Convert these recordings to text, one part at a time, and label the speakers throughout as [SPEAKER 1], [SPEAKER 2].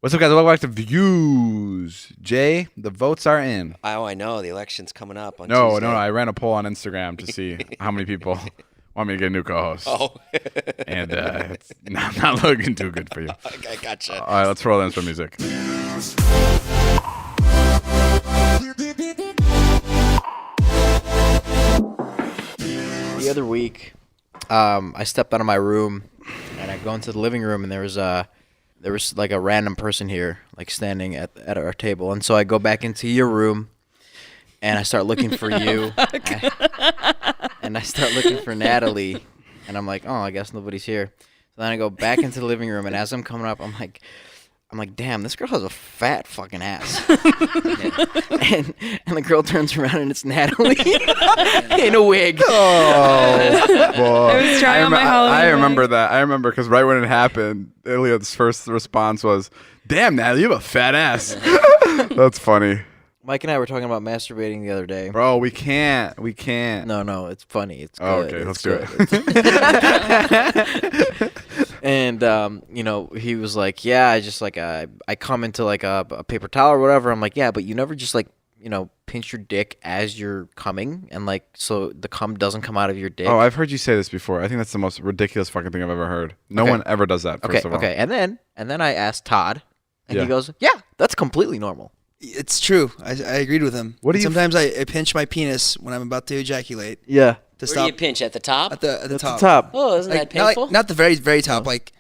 [SPEAKER 1] What's up, guys? Welcome back to Views. Jay, the votes are in.
[SPEAKER 2] Oh, I know. The election's coming up on
[SPEAKER 1] No,
[SPEAKER 2] Tuesday.
[SPEAKER 1] I ran a poll on Instagram to see how many people want me to get a new co-host.
[SPEAKER 2] Oh.
[SPEAKER 1] And it's not looking too good for you.
[SPEAKER 2] I gotcha.
[SPEAKER 1] All right, let's roll in some music.
[SPEAKER 3] The other week, I stepped out of my room and I go into the living room and there was like a random person here, like standing at our table. And so I go back into your room and I start looking for you. And I start looking for Natalie. And I'm like, oh, I guess nobody's here. So then I go back into the living room and as I'm coming up, I'm like, damn, this girl has a fat fucking ass. and the girl turns around and it's Natalie in a wig.
[SPEAKER 1] Oh, boy.
[SPEAKER 4] I was trying on my Halloween
[SPEAKER 1] I remember
[SPEAKER 4] wig.
[SPEAKER 1] that. I remember because right when it happened, Iliad's first response was, damn, Natalie, you have a fat ass. That's funny.
[SPEAKER 3] Mike and I were talking about masturbating the other day.
[SPEAKER 1] Bro, we can't.
[SPEAKER 3] No, it's funny. It's good.
[SPEAKER 1] Okay, let's do
[SPEAKER 3] it. And he was like, yeah, I just like I come into like a paper towel or whatever. I'm like, yeah, but you never just like pinch your dick as you're coming and like so the cum doesn't come out of your dick.
[SPEAKER 1] Oh, I've heard you say this before. I think that's the most ridiculous fucking thing I've ever heard. No one ever does that. First of all.
[SPEAKER 3] Okay, and then I asked Todd, and
[SPEAKER 1] Yeah.
[SPEAKER 3] he goes, yeah, that's completely normal.
[SPEAKER 5] It's true. I agreed with him.
[SPEAKER 1] What do you?
[SPEAKER 5] Sometimes I pinch my penis when I'm about to ejaculate
[SPEAKER 3] Yeah,
[SPEAKER 5] to
[SPEAKER 2] Where
[SPEAKER 5] stop
[SPEAKER 2] do you pinch? At the top?
[SPEAKER 5] at the
[SPEAKER 3] that's
[SPEAKER 5] top.
[SPEAKER 3] the top.
[SPEAKER 2] Oh, isn't
[SPEAKER 5] Like,
[SPEAKER 2] that painful?
[SPEAKER 5] not the very top. Like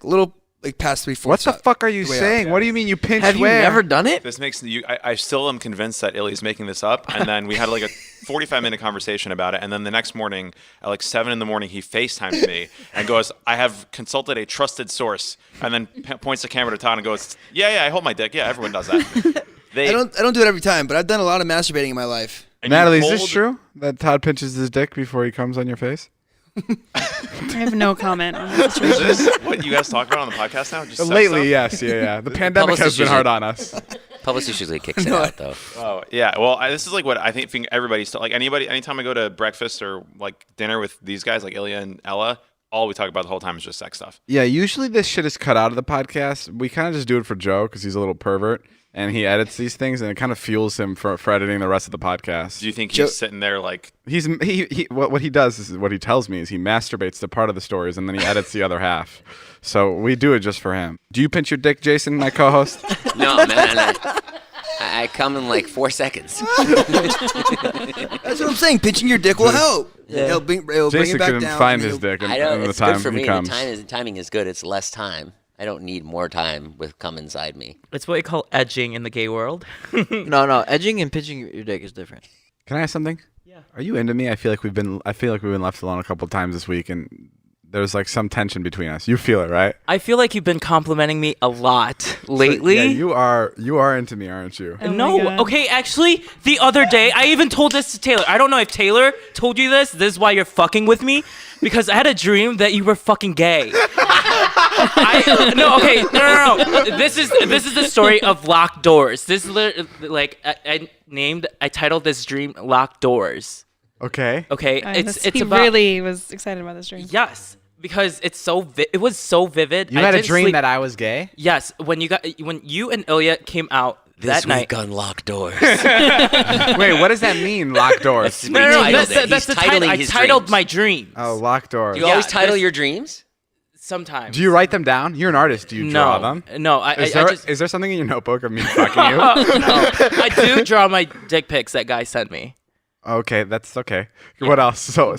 [SPEAKER 5] little past 3/4.
[SPEAKER 1] What the fuck are you
[SPEAKER 5] the way
[SPEAKER 1] saying?
[SPEAKER 5] up.
[SPEAKER 1] What do you mean you pinch
[SPEAKER 3] Have you
[SPEAKER 1] where?
[SPEAKER 3] never done it?
[SPEAKER 6] This makes you. I still am convinced that Illy's making this up. And then we had like a 45-minute conversation about it. And then the next morning, at like 7 in the morning, he FaceTimes me and goes, "I have consulted a trusted source." And then points the camera to Todd and goes, "Yeah, I hold my dick. Yeah, everyone does that."
[SPEAKER 5] I don't do it every time, but I've done a lot of masturbating in my life.
[SPEAKER 1] Natalie, is this true that Todd pinches his dick before he comes on your face?
[SPEAKER 4] I have no comment on this
[SPEAKER 6] Is
[SPEAKER 4] situation.
[SPEAKER 6] this what you guys talk about on the podcast now? Just sex
[SPEAKER 1] Lately,
[SPEAKER 6] stuff?
[SPEAKER 1] yes, yeah. The pandemic has been hard on us.
[SPEAKER 2] Publicist usually kicks it out, though.
[SPEAKER 6] Oh yeah. Well, this is like what I think everybody's like. Anytime I go to breakfast or like dinner with these guys, like Ilya and Ella, all we talk about the whole time is just sex stuff.
[SPEAKER 1] Yeah, usually this shit is cut out of the podcast. We kind of just do it for Joe because he's a little pervert. And he edits these things, and it kind of fuels him for editing the rest of the podcast.
[SPEAKER 6] Do you think he's sitting there like?
[SPEAKER 1] What he does is what he tells me is he masturbates to part of the stories, and then he edits the other half. So we do it just for him. Do you pinch your dick, Jason, my co-host?
[SPEAKER 2] No, man. I come in like 4 seconds.
[SPEAKER 5] That's what I'm saying. Pinching your dick will help. It'll bring
[SPEAKER 1] Jason
[SPEAKER 5] it back
[SPEAKER 1] couldn't
[SPEAKER 5] down.
[SPEAKER 1] find his dick in
[SPEAKER 2] I know
[SPEAKER 1] the
[SPEAKER 2] it's
[SPEAKER 1] time
[SPEAKER 2] good for
[SPEAKER 1] he
[SPEAKER 2] me.
[SPEAKER 1] comes.
[SPEAKER 2] The timing is good. It's less time. I don't need more time with cum inside me.
[SPEAKER 7] It's what we call edging in the gay world.
[SPEAKER 3] No, edging and pinching your dick is different.
[SPEAKER 1] Can I ask something?
[SPEAKER 7] Yeah.
[SPEAKER 1] Are you into me? I feel like we've been left alone a couple of times this week, and there's like some tension between us. You feel it, right?
[SPEAKER 7] I feel like you've been complimenting me a lot lately.
[SPEAKER 1] Yeah, you are into me, aren't you?
[SPEAKER 4] Oh my
[SPEAKER 7] No,
[SPEAKER 4] God.
[SPEAKER 7] okay, actually, the other day, I even told this to Taylor. I don't know if Taylor told you this. This is why you're fucking with me. Because I had a dream that you were fucking gay. No. This is the story of locked doors. This is like I titled this dream "Locked Doors."
[SPEAKER 1] Okay.
[SPEAKER 7] Okay,
[SPEAKER 4] He
[SPEAKER 7] about
[SPEAKER 4] really was excited about this dream.
[SPEAKER 7] yes, because it was so vivid.
[SPEAKER 1] You had a dream that I was gay?
[SPEAKER 7] Yes, when you and Ilya came out
[SPEAKER 2] This
[SPEAKER 7] that night.
[SPEAKER 2] week on Locked Doors.
[SPEAKER 1] Wait, what does that mean, locked doors?
[SPEAKER 7] No,
[SPEAKER 2] He's
[SPEAKER 7] that's the title.
[SPEAKER 2] titling
[SPEAKER 7] I
[SPEAKER 2] his
[SPEAKER 7] titled
[SPEAKER 2] dreams.
[SPEAKER 7] my dreams.
[SPEAKER 1] Oh, locked doors.
[SPEAKER 2] Do you always
[SPEAKER 7] Yeah,
[SPEAKER 2] title
[SPEAKER 7] this-
[SPEAKER 2] your dreams?
[SPEAKER 7] Sometimes.
[SPEAKER 1] Do you write them down? You're an artist. Do you draw them?
[SPEAKER 7] No,
[SPEAKER 1] Is there something in your notebook of me fucking you?
[SPEAKER 7] No, I do draw my dick pics that guy sent me.
[SPEAKER 1] Okay, that's okay. What else? So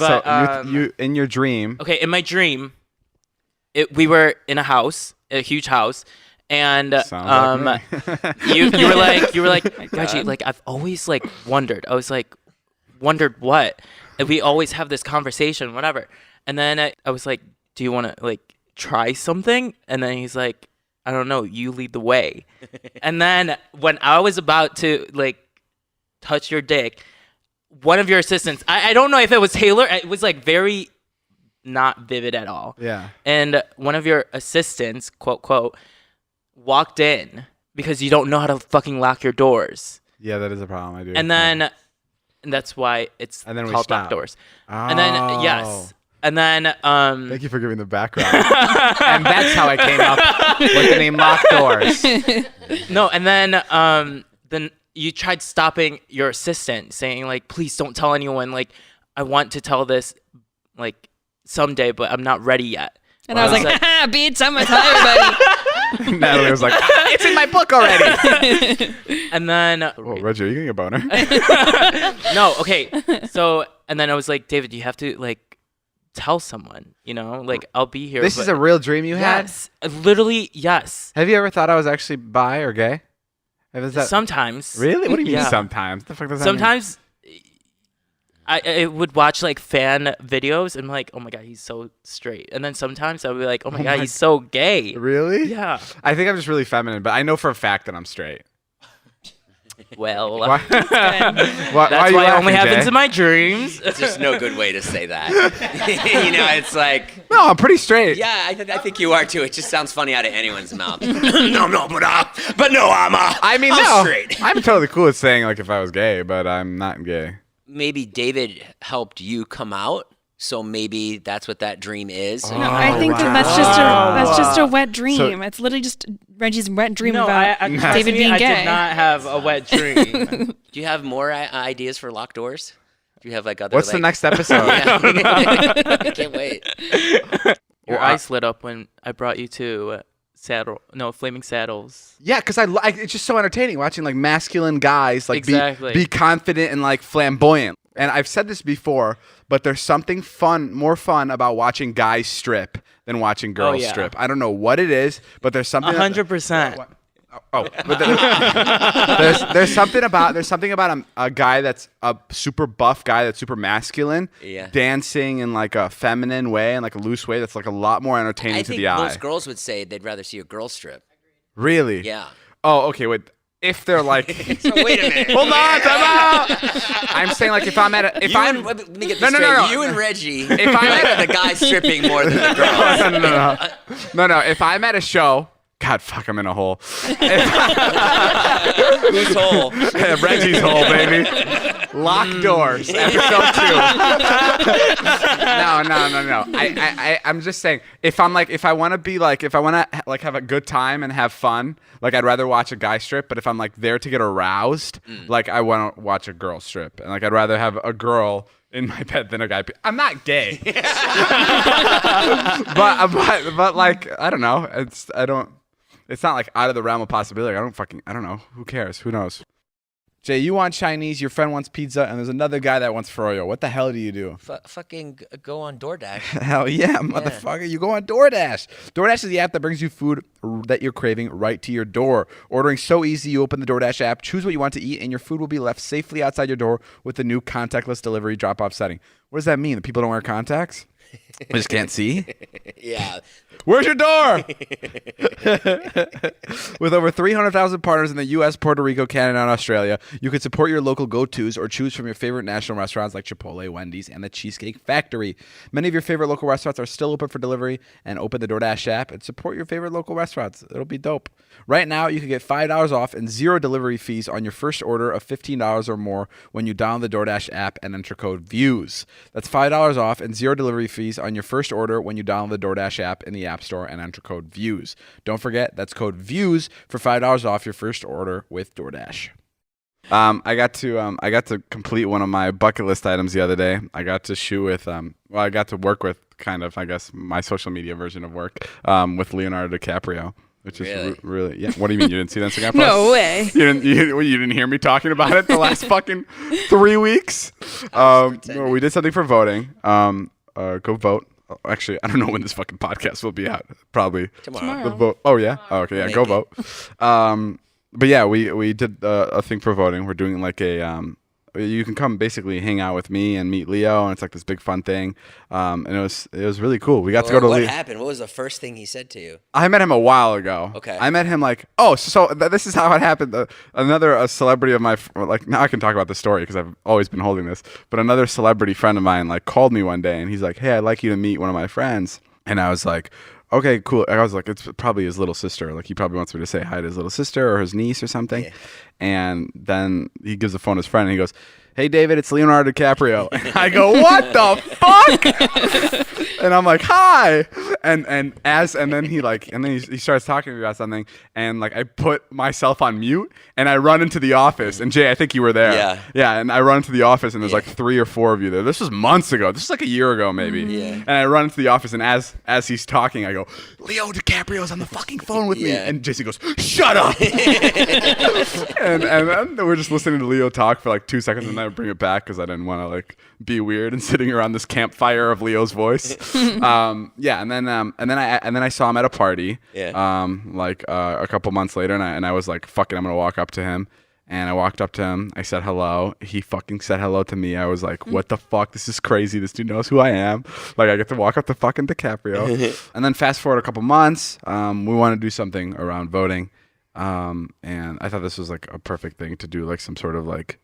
[SPEAKER 1] you in your dream.
[SPEAKER 7] Okay, in my dream, we were in a huge house, and
[SPEAKER 1] Sounds like me.
[SPEAKER 7] you were like,
[SPEAKER 4] God.
[SPEAKER 7] Reggie, like I've always like wondered. I was like, wondered what? And we always have this conversation, whatever. And then I was like, do you want to like try something? And then he's like, I don't know, you lead the way. And then when I was about to like touch your dick, one of your assistants, I don't know if it was Taylor, it was like very not vivid at all.
[SPEAKER 1] Yeah.
[SPEAKER 7] And one of your assistants, quote, walked in because you don't know how to fucking lock your doors.
[SPEAKER 1] Yeah, that is a problem. I do.
[SPEAKER 7] And then and that's why it's
[SPEAKER 1] And then we
[SPEAKER 7] called
[SPEAKER 1] stopped.
[SPEAKER 7] locked doors.
[SPEAKER 1] Oh.
[SPEAKER 7] And then, yes. And then
[SPEAKER 1] Thank you for giving the background. And that's how I came up with the name Locked Doors.
[SPEAKER 7] no, and then you tried stopping your assistant, saying like, please don't tell anyone. Like, I want to tell this like someday, but I'm not ready yet.
[SPEAKER 4] And I was like, bitch, I'm gonna tell everybody.
[SPEAKER 1] Natalie was like, it's in my book already.
[SPEAKER 7] And then
[SPEAKER 1] Oh, Reggie, are you getting a boner?
[SPEAKER 7] no, okay. So and then I was like, David, you have to like tell someone, you know, like I'll be here.
[SPEAKER 1] This is a real dream you had?
[SPEAKER 7] Yes, literally, yes.
[SPEAKER 1] Have you ever thought I was actually bi or gay?
[SPEAKER 7] Sometimes.
[SPEAKER 1] Really? What do you mean
[SPEAKER 7] Yeah.
[SPEAKER 1] sometimes? The fuck does that mean?
[SPEAKER 7] Sometimes I would watch like fan videos and I'm like, oh my god, he's so straight. And then sometimes I would be like, oh my god, he's so gay.
[SPEAKER 1] Really?
[SPEAKER 7] Yeah.
[SPEAKER 1] I think I'm just really feminine, but I know for a fact that I'm straight.
[SPEAKER 7] Well,
[SPEAKER 1] Why?
[SPEAKER 7] that's
[SPEAKER 1] are you
[SPEAKER 7] why it
[SPEAKER 1] laughing,
[SPEAKER 7] only happens
[SPEAKER 1] Jay?
[SPEAKER 7] in my dreams.
[SPEAKER 2] It's just no good way to say that. It's like,
[SPEAKER 1] No, I'm pretty straight.
[SPEAKER 2] yeah, I think you are too. It just sounds funny out of anyone's mouth. no, but no, I'm
[SPEAKER 1] no.
[SPEAKER 2] straight.
[SPEAKER 1] I'm totally cool with saying like if I was gay, but I'm not gay.
[SPEAKER 2] Maybe David helped you come out, so maybe that's what that dream is.
[SPEAKER 4] No, I think that's just a wet dream. It's literally just Reggie's wet dream about David being
[SPEAKER 7] I
[SPEAKER 4] gay.
[SPEAKER 7] did not have a wet dream.
[SPEAKER 2] Do you have more ideas for locked doors? Do you have like other?
[SPEAKER 1] What's the next episode?
[SPEAKER 2] I can't wait.
[SPEAKER 7] Your eyes lit up when I brought you to Flaming Saddles.
[SPEAKER 1] Yeah, because it's just so entertaining watching like masculine guys like
[SPEAKER 7] Exactly.
[SPEAKER 1] be confident and like flamboyant. And I've said this before, but there's something more fun about watching guys strip than watching girls
[SPEAKER 7] yeah.
[SPEAKER 1] strip. I don't know what it is, but there's something.
[SPEAKER 7] 100%.
[SPEAKER 1] But there's something about a guy that's a super buff guy that's super masculine, dancing in like a feminine way and like a loose way that's like a lot more entertaining to the eye.
[SPEAKER 2] I think most girls would say they'd rather see a girl strip.
[SPEAKER 1] Really?
[SPEAKER 2] Yeah.
[SPEAKER 1] Oh, okay. Wait. If they're like,
[SPEAKER 2] So wait a minute.
[SPEAKER 1] hold on, time out. I'm saying like if I'm at a, if I'm
[SPEAKER 2] Let me get this straight.
[SPEAKER 1] no.
[SPEAKER 2] You and Reggie,
[SPEAKER 1] If I'm at
[SPEAKER 2] the guy stripping more than the girls.
[SPEAKER 1] no. If I'm at a show, God, fuck, I'm in a hole.
[SPEAKER 2] Whose hole?
[SPEAKER 1] Reggie's hole, baby. Locked Doors, episode 2. No. I'm just saying, if I want to like have a good time and have fun, like I'd rather watch a guy strip. But if I'm like there to get aroused, like I want to watch a girl strip, and like I'd rather have a girl in my bed than a guy. I'm not gay, but like I don't know. It's not like out of the realm of possibility. I don't know. Who cares? Who knows? Jay, you want Chinese, your friend wants pizza, and there's another guy that wants froyo. What the hell do you do?
[SPEAKER 2] Fucking go on DoorDash.
[SPEAKER 1] Hell yeah, motherfucker. You go on DoorDash. DoorDash is the app that brings you food that you're craving right to your door. Ordering so easy, you open the DoorDash app, choose what you want to eat, and your food will be left safely outside your door with the new contactless delivery drop-off setting. What does that mean? That people don't wear contacts? I just can't see?
[SPEAKER 2] Yeah.
[SPEAKER 1] Where's your door? With over 300,000 partners in the U.S., Puerto Rico, Canada, and Australia, you can support your local go-tos or choose from your favorite national restaurants like Chipotle, Wendy's, and the Cheesecake Factory. Many of your favorite local restaurants are still open for delivery, and open the DoorDash app and support your favorite local restaurants. It'll be dope. Right now, you can get $5 off and 0 delivery fees on your first order of $15 or more when you download the DoorDash app and enter code VIEWS. That's $5 off and 0 delivery fees on your first order when you download the DoorDash app in the App Store and enter code VIEWS. Don't forget, that's code VIEWS for $5 off your first order with DoorDash. I got to complete one of my bucket list items the other day. I got to shoot with I got to work with kind of, I guess, my social media version of work with Leonardo DiCaprio. Which is really, yeah. What do you mean you didn't see that Instagram post?
[SPEAKER 4] No way.
[SPEAKER 1] You didn't hear me talking about it the last fucking 3 weeks. We did something for voting. Go vote. Actually, I don't know when this fucking podcast will be out. Probably
[SPEAKER 2] Tomorrow.
[SPEAKER 1] The vote. Oh yeah. Oh, okay. Yeah.
[SPEAKER 2] Maybe.
[SPEAKER 1] Go vote. But yeah, we did a thing for voting. We're doing like a you can come basically hang out with me and meet Leo, and it's like this big fun thing. And it was really cool. We got to go to
[SPEAKER 2] What
[SPEAKER 1] Leo.
[SPEAKER 2] happened? What was the first thing he said to you?
[SPEAKER 1] I met him a while ago.
[SPEAKER 2] Okay.
[SPEAKER 1] I met him like, this is how it happened. A celebrity of my, like, now I can talk about the story because I've always been holding this, but another celebrity friend of mine like called me one day and he's like, hey, I'd like you to meet one of my friends. And I was like, okay, cool. I was like, it's probably his little sister. Like, he probably wants me to say hi to his little sister or his niece or something.
[SPEAKER 2] Yeah.
[SPEAKER 1] And then he gives the phone to his friend and he goes, hey, David, it's Leonardo DiCaprio. And I go, what the fuck? And I'm like, hi. And then he starts talking to me about something. And like, I put myself on mute and I run into the office. And Jay, I think you were there.
[SPEAKER 2] Yeah.
[SPEAKER 1] Yeah. And I run into the office and there's like 3 or 4 of you there. This was months ago. This was like a year ago, maybe.
[SPEAKER 2] Yeah.
[SPEAKER 1] And I run into the office and as he's talking, I go, Leo DiCaprio's on the fucking phone with me.
[SPEAKER 2] Yeah.
[SPEAKER 1] And Jason goes, shut up. and then we're just listening to Leo talk for like 2 seconds and then I bring it back because I didn't want to like be weird and sitting around this campfire of Leo's voice. Yeah, and then I saw him at a party.
[SPEAKER 2] Yeah.
[SPEAKER 1] A couple months later, and I was like, fuck it, I'm gonna walk up to him. And I walked up to him. I said hello. He fucking said hello to me. I was like, what the fuck? This is crazy. This dude knows who I am. Like, I get to walk up to fucking DiCaprio. And then fast forward a couple months, we want to do something around voting. And I thought this was like a perfect thing to do, like some sort of like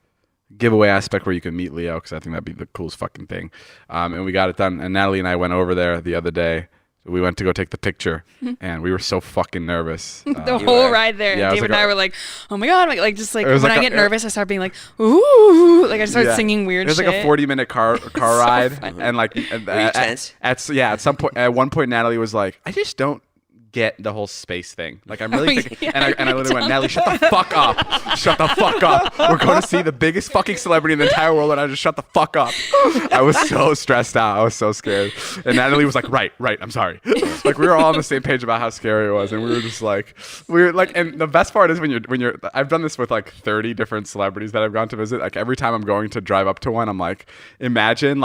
[SPEAKER 1] giveaway aspect where you can meet Leo, because I think that'd be the coolest fucking thing. And we got it done. And Natalie and I went over there the other day. We went to go take the picture, and we were so fucking nervous.
[SPEAKER 4] The whole ride there.
[SPEAKER 1] Yeah,
[SPEAKER 4] David and I were like, oh my God. Like just like
[SPEAKER 1] It was
[SPEAKER 4] when
[SPEAKER 1] like
[SPEAKER 4] I
[SPEAKER 1] a-
[SPEAKER 4] get nervous, I start being like, ooh. Like I start
[SPEAKER 1] Yeah.
[SPEAKER 4] singing weird
[SPEAKER 1] It was
[SPEAKER 4] shit.
[SPEAKER 1] like a 40-minute car ride,
[SPEAKER 4] funny.
[SPEAKER 1] and like
[SPEAKER 2] Were you tense?
[SPEAKER 1] at one point Natalie was like, I just don't get the whole space thing. Like I'm really thinking, and I literally went, Natalie, shut the fuck up. Shut the fuck up. We're going to see the biggest fucking celebrity in the entire world, and I just shut the fuck up. I was so stressed out. I was so scared. And Natalie was like, right, I'm sorry. Like we were all on the same page about how scary it was, and we were like, and the best part is when you're I've done this with like 30 different celebrities that I've gone to visit. Like every time I'm going to drive up to one, I'm like, imagine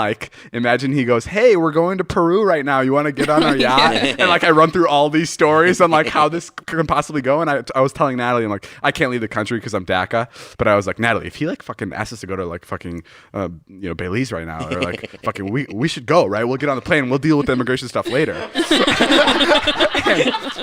[SPEAKER 1] he goes, hey, we're going to Peru right now. You want to get on our yacht? And like I run through all these stories on like how this can possibly go, and I was telling Natalie, I'm like, I can't leave the country because I'm DACA, but I was like, Natalie, if he like fucking asks us to go to like fucking Belize right now, or like fucking we should go, right? We'll get on the plane and we'll deal with the immigration stuff later.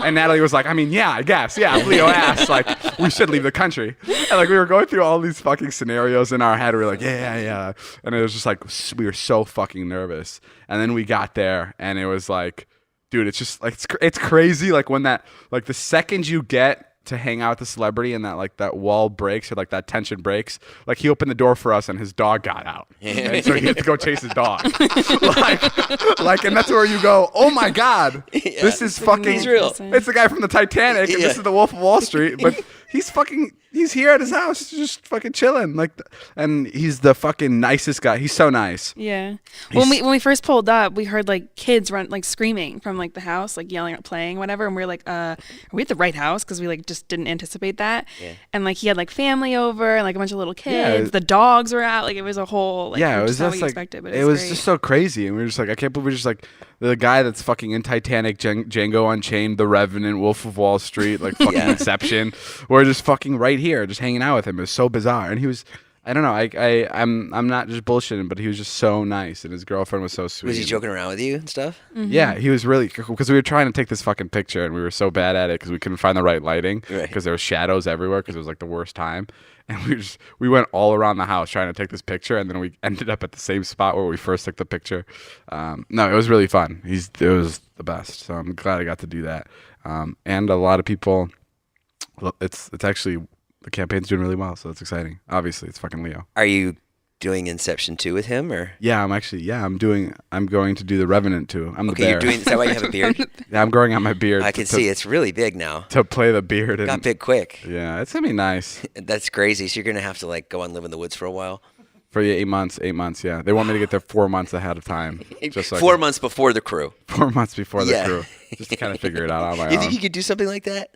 [SPEAKER 1] and Natalie was like, I mean, yeah, I guess, yeah, if Leo asked, like we should leave the country. And like we were going through all these fucking scenarios in our head. We were like, yeah, and it was just like we were so fucking nervous. And then we got there and it was like, dude, it's just like it's crazy. Like when that, like the second you get to hang out with the celebrity and that like that wall breaks or like that tension breaks, like he opened the door for us and his dog got out, and so he had to go chase his dog. like, and that's where you go, oh my God, this is fucking.
[SPEAKER 2] He's real.
[SPEAKER 1] It's the guy from the Titanic, and this is the Wolf of Wall Street, but he's here at his house, just fucking chilling. Like, and he's the fucking nicest guy. He's so nice.
[SPEAKER 4] Yeah. When we first pulled up, we heard like kids run like screaming from like the house, like yelling, playing, whatever. And we were like, are we at the right house? Because we like just didn't anticipate that.
[SPEAKER 2] Yeah.
[SPEAKER 4] And like he had like family over and like a bunch of little kids.
[SPEAKER 1] Yeah.
[SPEAKER 4] The dogs were out. Like it was a whole like
[SPEAKER 1] Yeah, it was
[SPEAKER 4] not
[SPEAKER 1] just
[SPEAKER 4] what you
[SPEAKER 1] like
[SPEAKER 4] expected, but
[SPEAKER 1] it was
[SPEAKER 4] great.
[SPEAKER 1] just so crazy, and we were just like, I can't believe we're just like the guy that's fucking in Titanic, Django Unchained, The Revenant, Wolf of Wall Street, like fucking Inception. We're just fucking right here, just hanging out with him. It was so bizarre, and he was. I don't know. I'm not just bullshitting, but he was just so nice, and his girlfriend was so sweet.
[SPEAKER 2] Was he joking around with you and stuff?
[SPEAKER 4] Mm-hmm.
[SPEAKER 1] Yeah, he was really, because we were trying to take this fucking picture, and we were so bad at it because we couldn't find the right lighting,
[SPEAKER 2] Right.
[SPEAKER 1] because there was shadows everywhere because it was like the worst time, and we went all around the house trying to take this picture, and then we ended up at the same spot where we first took the picture. No, it was really fun. It was the best, so I'm glad I got to do that. And a lot of people, it's actually. The campaign's doing really well, so it's exciting. Obviously, it's fucking Leo.
[SPEAKER 2] Are you doing Inception 2 with him, or?
[SPEAKER 1] Yeah, I'm going to do the Revenant too. I'm the
[SPEAKER 2] Okay,
[SPEAKER 1] bear.
[SPEAKER 2] you're doing. Is that why you have a beard?
[SPEAKER 1] Yeah, I'm growing out my beard.
[SPEAKER 2] I can see it's really big now.
[SPEAKER 1] to play the beard.
[SPEAKER 2] Got
[SPEAKER 1] And,
[SPEAKER 2] big quick.
[SPEAKER 1] yeah, it's gonna be nice
[SPEAKER 2] That's crazy. So you're gonna have to like go and live in the woods for a while.
[SPEAKER 1] for 8 months. 8 months, yeah. They want me to get there 4 months ahead of time, just so
[SPEAKER 2] 4 months before the crew.
[SPEAKER 1] 4 months before the
[SPEAKER 2] Yeah.
[SPEAKER 1] crew, just to kind of figure it out on my
[SPEAKER 2] You
[SPEAKER 1] own.
[SPEAKER 2] think you could do something like that?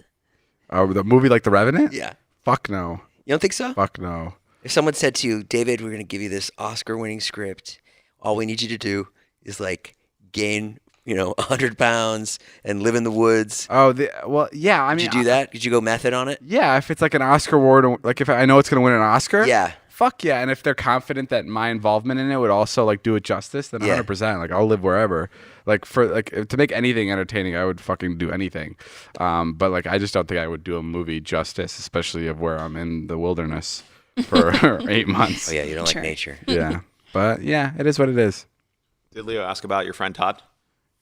[SPEAKER 1] The movie like The Revenant?
[SPEAKER 2] Yeah.
[SPEAKER 1] Fuck no.
[SPEAKER 2] You don't think so?
[SPEAKER 1] Fuck no.
[SPEAKER 2] If someone said to you, David, we're gonna give you this Oscar-winning script. All we need you to do is like gain, 100 pounds and live in the woods.
[SPEAKER 1] Oh, well, yeah. I mean,
[SPEAKER 2] Did you do that? Did you go method on it?
[SPEAKER 1] Yeah, if it's like an Oscar award, like if I know it's gonna win an Oscar.
[SPEAKER 2] Yeah.
[SPEAKER 1] Fuck yeah, and if they're confident that my involvement in it would also like do it justice, then
[SPEAKER 2] Yeah.
[SPEAKER 1] 100%. Like I'll live wherever. Like to make anything entertaining, I would fucking do anything. But like I just don't think I would do a movie justice, especially of where I'm in the wilderness for 8 months.
[SPEAKER 2] Oh yeah, you don't
[SPEAKER 4] Sure.
[SPEAKER 2] like nature.
[SPEAKER 1] Yeah, but yeah, it is what it is.
[SPEAKER 6] Did Leo ask about your friend Todd?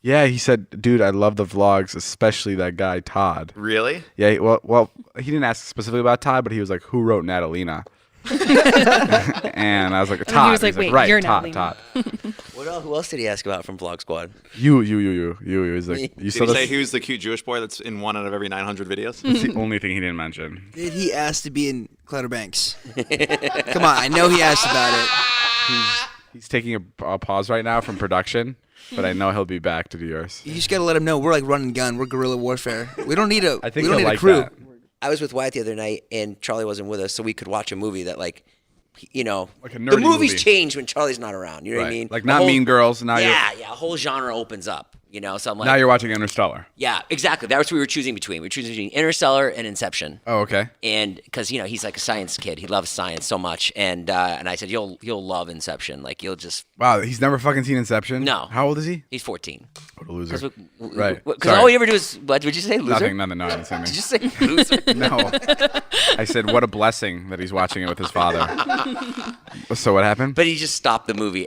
[SPEAKER 1] Yeah, he said, dude, I love the vlogs, especially that guy Todd.
[SPEAKER 6] Really?
[SPEAKER 1] Yeah, well, he didn't ask specifically about Todd, but he was like, who wrote Natalina? And I was like, Todd.
[SPEAKER 4] And he was like,
[SPEAKER 1] He's
[SPEAKER 4] wait,
[SPEAKER 1] right,
[SPEAKER 4] you're
[SPEAKER 1] Todd,
[SPEAKER 4] Natalina.
[SPEAKER 1] Todd.
[SPEAKER 2] Who else did he ask about from Vlog Squad?
[SPEAKER 1] You. He was like, you
[SPEAKER 6] Did
[SPEAKER 1] saw
[SPEAKER 6] he say
[SPEAKER 1] this?
[SPEAKER 6] who's the cute Jewish boy that's in 1 out of every 900 videos?
[SPEAKER 1] That's the only thing he didn't mention.
[SPEAKER 5] Did he ask to be in Clutter Banks? Come on, I know he asked about it.
[SPEAKER 1] He's taking a pause right now from production, but I know he'll be back to do yours.
[SPEAKER 5] You just gotta let him know we're like run and gun. We're guerrilla warfare. We don't need a.
[SPEAKER 1] I think
[SPEAKER 5] we don't
[SPEAKER 1] he'll
[SPEAKER 5] need
[SPEAKER 1] like
[SPEAKER 5] a crew.
[SPEAKER 1] that.
[SPEAKER 2] I was with Wyatt the other night, and Charlie wasn't with us, so we could watch a movie that, like, you know,
[SPEAKER 1] Like a
[SPEAKER 2] the
[SPEAKER 1] nerdy
[SPEAKER 2] movies
[SPEAKER 1] movie.
[SPEAKER 2] change when Charlie's not around. You know what I
[SPEAKER 1] Right.
[SPEAKER 2] mean?
[SPEAKER 1] Like
[SPEAKER 2] The
[SPEAKER 1] not
[SPEAKER 2] whole-
[SPEAKER 1] Mean Girls. Now
[SPEAKER 2] Yeah, a whole genre opens up. You know, so I'm like,
[SPEAKER 1] now you're watching Interstellar.
[SPEAKER 2] yeah, exactly. That was what we were choosing between. We were choosing between Interstellar and Inception.
[SPEAKER 1] Oh, okay.
[SPEAKER 2] And because he's like a science kid, he loves science so much, and I said you'll love Inception, like you'll just.
[SPEAKER 1] Wow, he's never fucking seen Inception?
[SPEAKER 2] No.
[SPEAKER 1] How old is he?
[SPEAKER 2] He's 14.
[SPEAKER 1] What a loser.
[SPEAKER 2] Right. Because
[SPEAKER 1] Sorry.
[SPEAKER 2] all you ever do is what would you say, loser?
[SPEAKER 1] Nothing. No, I didn't say
[SPEAKER 2] Did you
[SPEAKER 1] anything.
[SPEAKER 2] say loser?
[SPEAKER 1] No. I said, what a blessing that he's watching it with his father. So what happened?
[SPEAKER 2] But he just stopped the movie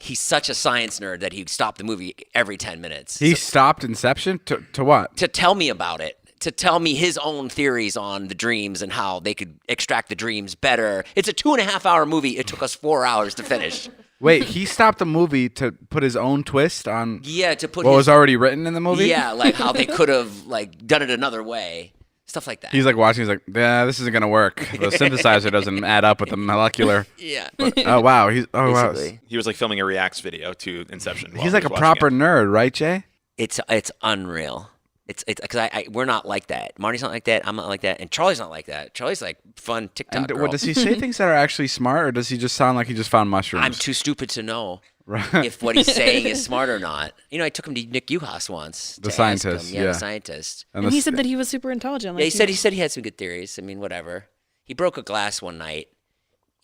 [SPEAKER 2] he's such a science nerd that he'd stop the movie every 10 minutes.
[SPEAKER 1] He stopped Inception? To what?
[SPEAKER 2] To tell me about it. To tell me his own theories on the dreams and how they could extract the dreams better. It's a 2.5-hour movie. It took us 4 hours to finish.
[SPEAKER 1] Wait, he stopped the movie to put his own twist on
[SPEAKER 2] Yeah, to put
[SPEAKER 1] what
[SPEAKER 2] his,
[SPEAKER 1] was already written in the movie?
[SPEAKER 2] yeah, like how they could have like done it another way. Stuff like that.
[SPEAKER 1] He's like watching, he's like, yeah, this isn't going to work. The synthesizer doesn't add up with the molecular.
[SPEAKER 2] yeah.
[SPEAKER 1] Oh, wow. Wow.
[SPEAKER 2] Basically.
[SPEAKER 6] He was like filming a reacts video to Inception. while
[SPEAKER 1] He's
[SPEAKER 6] he
[SPEAKER 1] like
[SPEAKER 6] was
[SPEAKER 1] a
[SPEAKER 6] watching
[SPEAKER 1] proper
[SPEAKER 6] it.
[SPEAKER 1] nerd, right, Jay?
[SPEAKER 2] It's unreal. It's because we're not like that. Marty's not like that. I'm not like that, and Charlie's not like that. Charlie's like fun TikTok
[SPEAKER 1] And
[SPEAKER 2] girl.
[SPEAKER 1] what, does he say things that are actually smart, or does he just sound like he just found mushrooms?
[SPEAKER 2] I'm too stupid to know
[SPEAKER 1] Right.
[SPEAKER 2] if what he's saying is smart or not. You know, I took him to Nick Uhas once.
[SPEAKER 1] The
[SPEAKER 2] to ask
[SPEAKER 1] scientist,
[SPEAKER 2] him. Yeah,
[SPEAKER 1] yeah.
[SPEAKER 2] the scientist.
[SPEAKER 4] And he said that he was super intelligent.
[SPEAKER 2] Yeah,
[SPEAKER 4] Like
[SPEAKER 2] he said he had some good theories. I mean, whatever. He broke a glass one night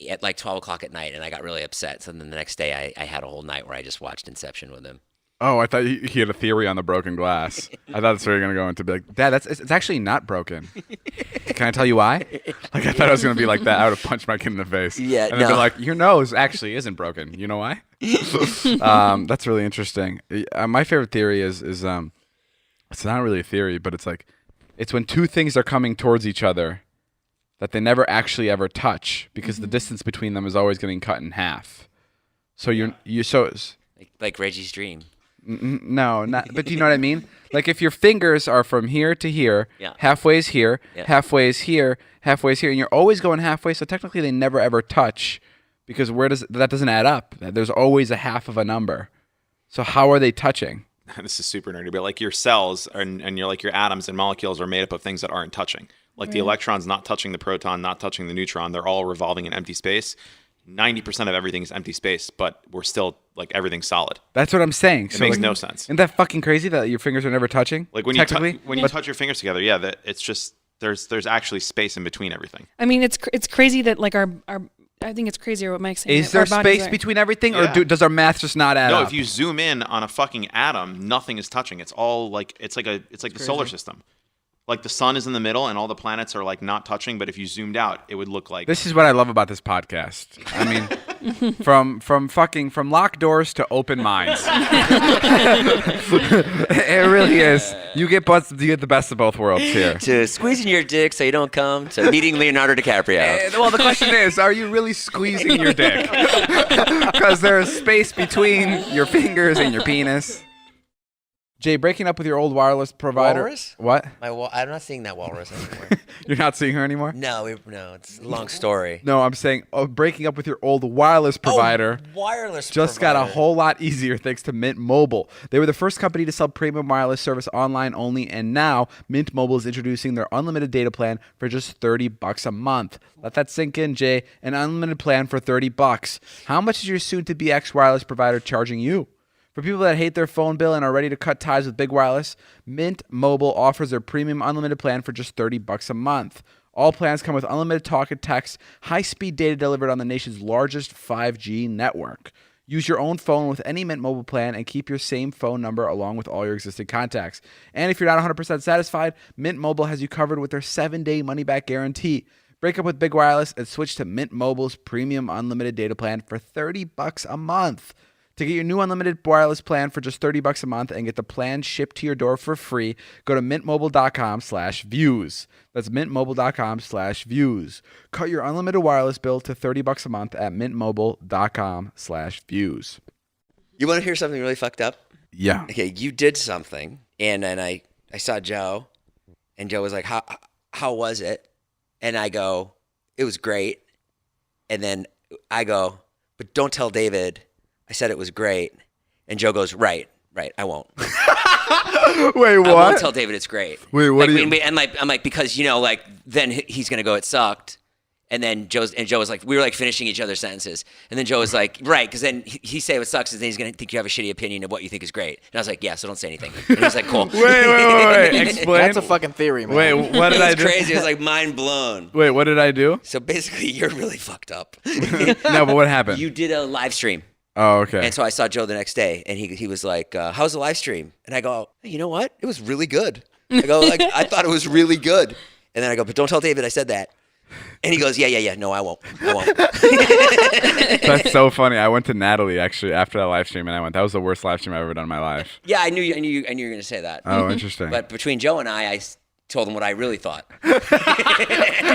[SPEAKER 2] at like 12 o'clock at night, and I got really upset. So then the next day, I had a whole night where I just watched Inception with him.
[SPEAKER 1] Oh, I thought he had a theory on the broken glass. I thought that's where you're going to go into. Be like, Dad, it's actually not broken. Can I tell you why? Like, I thought it was going to be like that. I would have punched my kid in the face.
[SPEAKER 2] Yeah,
[SPEAKER 1] and then be
[SPEAKER 2] no.
[SPEAKER 1] like, your nose actually isn't broken. You know why? That's really interesting. My favorite theory is it's not really a theory, but it's when two things are coming towards each other that they never actually ever touch because the distance between them is always getting cut in half. So
[SPEAKER 2] Like Reggie's dream.
[SPEAKER 1] No, not. But do you know what I mean? Like if your fingers are from here to here,
[SPEAKER 2] Yeah.
[SPEAKER 1] halfway is here,
[SPEAKER 2] Yeah.
[SPEAKER 1] halfway is here, halfway is here, and you're always going halfway. So technically, they never ever touch because that doesn't add up? There's always a half of a number. So how are they touching?
[SPEAKER 6] This is super nerdy, but like your cells and your atoms and molecules are made up of things that aren't touching. Like the electron's not touching the proton, not touching the neutron. They're all revolving in empty space. 90% of everything is empty space, but we're still like everything's solid.
[SPEAKER 1] That's what I'm saying.
[SPEAKER 6] It makes no sense.
[SPEAKER 1] Isn't that fucking crazy that your fingers are never touching?
[SPEAKER 6] Like when
[SPEAKER 1] technically,
[SPEAKER 6] you touch your fingers together, yeah, that it's just there's actually space in between everything.
[SPEAKER 4] I mean, it's crazy that like our I think it's crazier what Mike's saying.
[SPEAKER 1] is
[SPEAKER 4] that
[SPEAKER 1] there
[SPEAKER 4] our bodies
[SPEAKER 1] space
[SPEAKER 4] are-
[SPEAKER 1] between everything,
[SPEAKER 6] Yeah.
[SPEAKER 1] or does our math just not add
[SPEAKER 6] No,
[SPEAKER 1] up?
[SPEAKER 6] if you zoom in on a fucking atom, nothing is touching. It's all like it's like the solar system. Like the sun is in the middle and all the planets are like not touching, but if you zoomed out, it would look like
[SPEAKER 1] This is what I love about this podcast. I mean, from locked doors to open minds. It really is. You get the best of both worlds here.
[SPEAKER 2] To squeezing your dick so you don't come to meeting Leonardo DiCaprio.
[SPEAKER 1] Well, the question is, are you really squeezing your dick? Because there is space between your fingers and your penis. Jay, breaking up with your old wireless provider.
[SPEAKER 2] Walrus?
[SPEAKER 1] What?
[SPEAKER 2] I'm not seeing that walrus anymore.
[SPEAKER 1] You're not seeing her anymore?
[SPEAKER 2] no, it's a long story.
[SPEAKER 1] No, I'm saying breaking up with your old wireless provider.
[SPEAKER 2] Wireless
[SPEAKER 1] Just got a whole lot easier thanks to Mint Mobile. They were the first company to sell premium wireless service online only, and now Mint Mobile is introducing their unlimited data plan for just $30 a month. Let that sink in, Jay. An unlimited plan for $30. How much is your soon-to-be ex-wireless provider charging you? For people that hate their phone bill and are ready to cut ties with big wireless, Mint Mobile offers their premium unlimited plan for just $30 a month. All plans come with unlimited talk and text, high-speed data delivered on the nation's largest 5G network. Use your own phone with any Mint Mobile plan and keep your same phone number along with all your existing contacts. And if you're not 100% satisfied, Mint Mobile has you covered with their 7-day money-back guarantee. Break up with big wireless and switch to Mint Mobile's premium unlimited data plan for $30 a month. To get your new unlimited wireless plan for just $30 a month and get the plan shipped to your door for free, go to mintmobile.com/views. That's mintmobile.com/views. Cut your unlimited wireless bill to $30 a month at mintmobile.com/views.
[SPEAKER 2] You want to hear something really fucked up?
[SPEAKER 1] Yeah.
[SPEAKER 2] Okay, you did something, and then I saw Joe, and Joe was like, how was it? And I go, it was great. And then I go, but don't tell David I said it was great. And Joe goes, right, I won't.
[SPEAKER 1] Wait, what?
[SPEAKER 2] I won't tell David it's great.
[SPEAKER 1] Wait, what
[SPEAKER 2] like,
[SPEAKER 1] do you...
[SPEAKER 2] And like, I'm like, because, like, then he's going to go, it sucked. And then Joe was like, we were like finishing each other's sentences. And then Joe was like, right, because then he say what sucks, and then he's going to think you have a shitty opinion of what you think is great. And I was like, yeah, so don't say anything. And he's like, cool.
[SPEAKER 1] Wait. Explain.
[SPEAKER 3] That's a fucking theory, man.
[SPEAKER 1] Wait, what did I do?
[SPEAKER 2] It was crazy. It was like mind blown.
[SPEAKER 1] Wait, what did I do?
[SPEAKER 2] So basically, you're really fucked up.
[SPEAKER 1] No, but what happened?
[SPEAKER 2] You did a live stream.
[SPEAKER 1] Oh, okay.
[SPEAKER 2] And so I saw Joe the next day, and he was like, how's the live stream? And I go, hey, you know what? It was really good. I go, like, I thought it was really good. And then I go, but don't tell David I said that. And he goes, yeah. No, I won't.
[SPEAKER 1] That's so funny. I went to Natalie actually after that live stream, and that was the worst live stream I've ever done in my life.
[SPEAKER 2] Yeah, I knew you were going to say that.
[SPEAKER 1] Oh, interesting.
[SPEAKER 2] But between Joe and I told him what I really thought.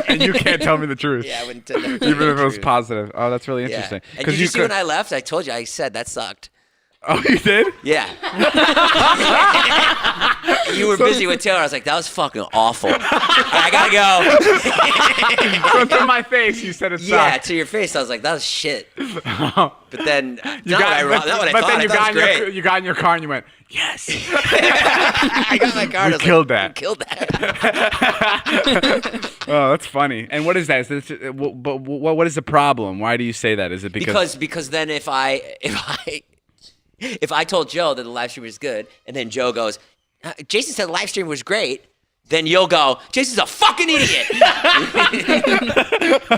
[SPEAKER 1] And you can't tell me the truth.
[SPEAKER 2] Yeah, I wouldn't tell you.
[SPEAKER 1] Even if it was positive. Oh, that's really interesting.
[SPEAKER 2] Yeah. And did you see when I left? I told you, I said that sucked.
[SPEAKER 1] Oh, you did?
[SPEAKER 2] Yeah. You were busy with Taylor. I was like, that was fucking awful. I gotta go.
[SPEAKER 1] So to my face, you said it sucked.
[SPEAKER 2] Yeah, to your face, I was like, that was shit. But then, you got
[SPEAKER 1] in your car and you went, yes.
[SPEAKER 2] I got in my car.
[SPEAKER 1] You killed that.
[SPEAKER 2] You killed that.
[SPEAKER 1] Oh, that's funny. And what is that? But what is the problem? Why do you say that? Is it
[SPEAKER 2] because then if I told Joe that the live stream was good, and then Joe goes, Jason said the live stream was great, then you'll go, Jason's a fucking idiot.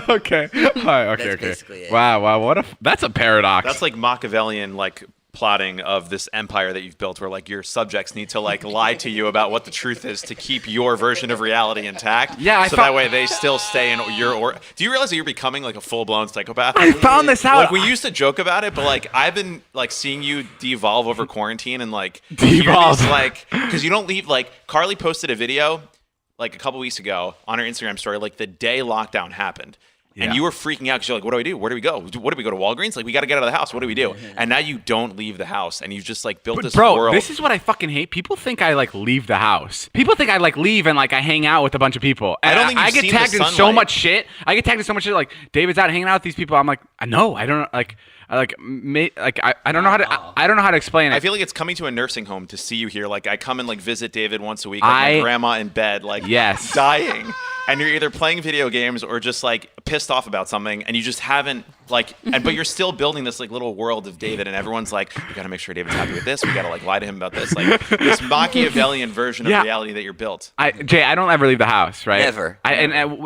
[SPEAKER 1] Okay. All right, okay.
[SPEAKER 2] That's basically it.
[SPEAKER 1] Wow. That's a paradox.
[SPEAKER 6] That's like Machiavellian, like plotting of this empire that you've built, where like your subjects need to like lie to you about what the truth is to keep your version of reality intact.
[SPEAKER 1] Yeah,
[SPEAKER 6] so that way they still stay in your. Do you realize that you're becoming like a full-blown psychopath?
[SPEAKER 1] I found this out.
[SPEAKER 6] Like we used to joke about it, but like I've been like seeing you devolve over quarantine and like
[SPEAKER 1] devolve,
[SPEAKER 6] like because you don't leave. Like Carly posted a video like a couple weeks ago on her Instagram story, like the day lockdown happened. And you were freaking out because you're like, what do I do? Where do we go? What do we go to Walgreens? Like, we got to get out of the house. What do we do? And now you don't leave the house, and you've just like built this world.
[SPEAKER 1] This is what I fucking hate. People think I like leave the house. People think I like leave and like I hang out with a bunch of people. And
[SPEAKER 6] I don't think
[SPEAKER 1] I
[SPEAKER 6] you've
[SPEAKER 1] get
[SPEAKER 6] seen
[SPEAKER 1] tagged
[SPEAKER 6] the
[SPEAKER 1] in so
[SPEAKER 6] sunlight.
[SPEAKER 1] much shit. I get tagged in so much shit. Like David's out hanging out with these people. I'm like, no, I don't know. I don't know how to. I don't know how to explain it.
[SPEAKER 6] I feel like it's coming to a nursing home to see you here. Like I come and like visit David once a week. Like my grandma in bed, like dying. And you're either playing video games or just like pissed off about something, and you just haven't like, but you're still building this like little world of David, and everyone's like, we gotta make sure David's happy with this. We gotta like lie to him about this, like this Machiavellian version of reality that you're built.
[SPEAKER 1] Jay, I don't ever leave the house, right?
[SPEAKER 2] Never.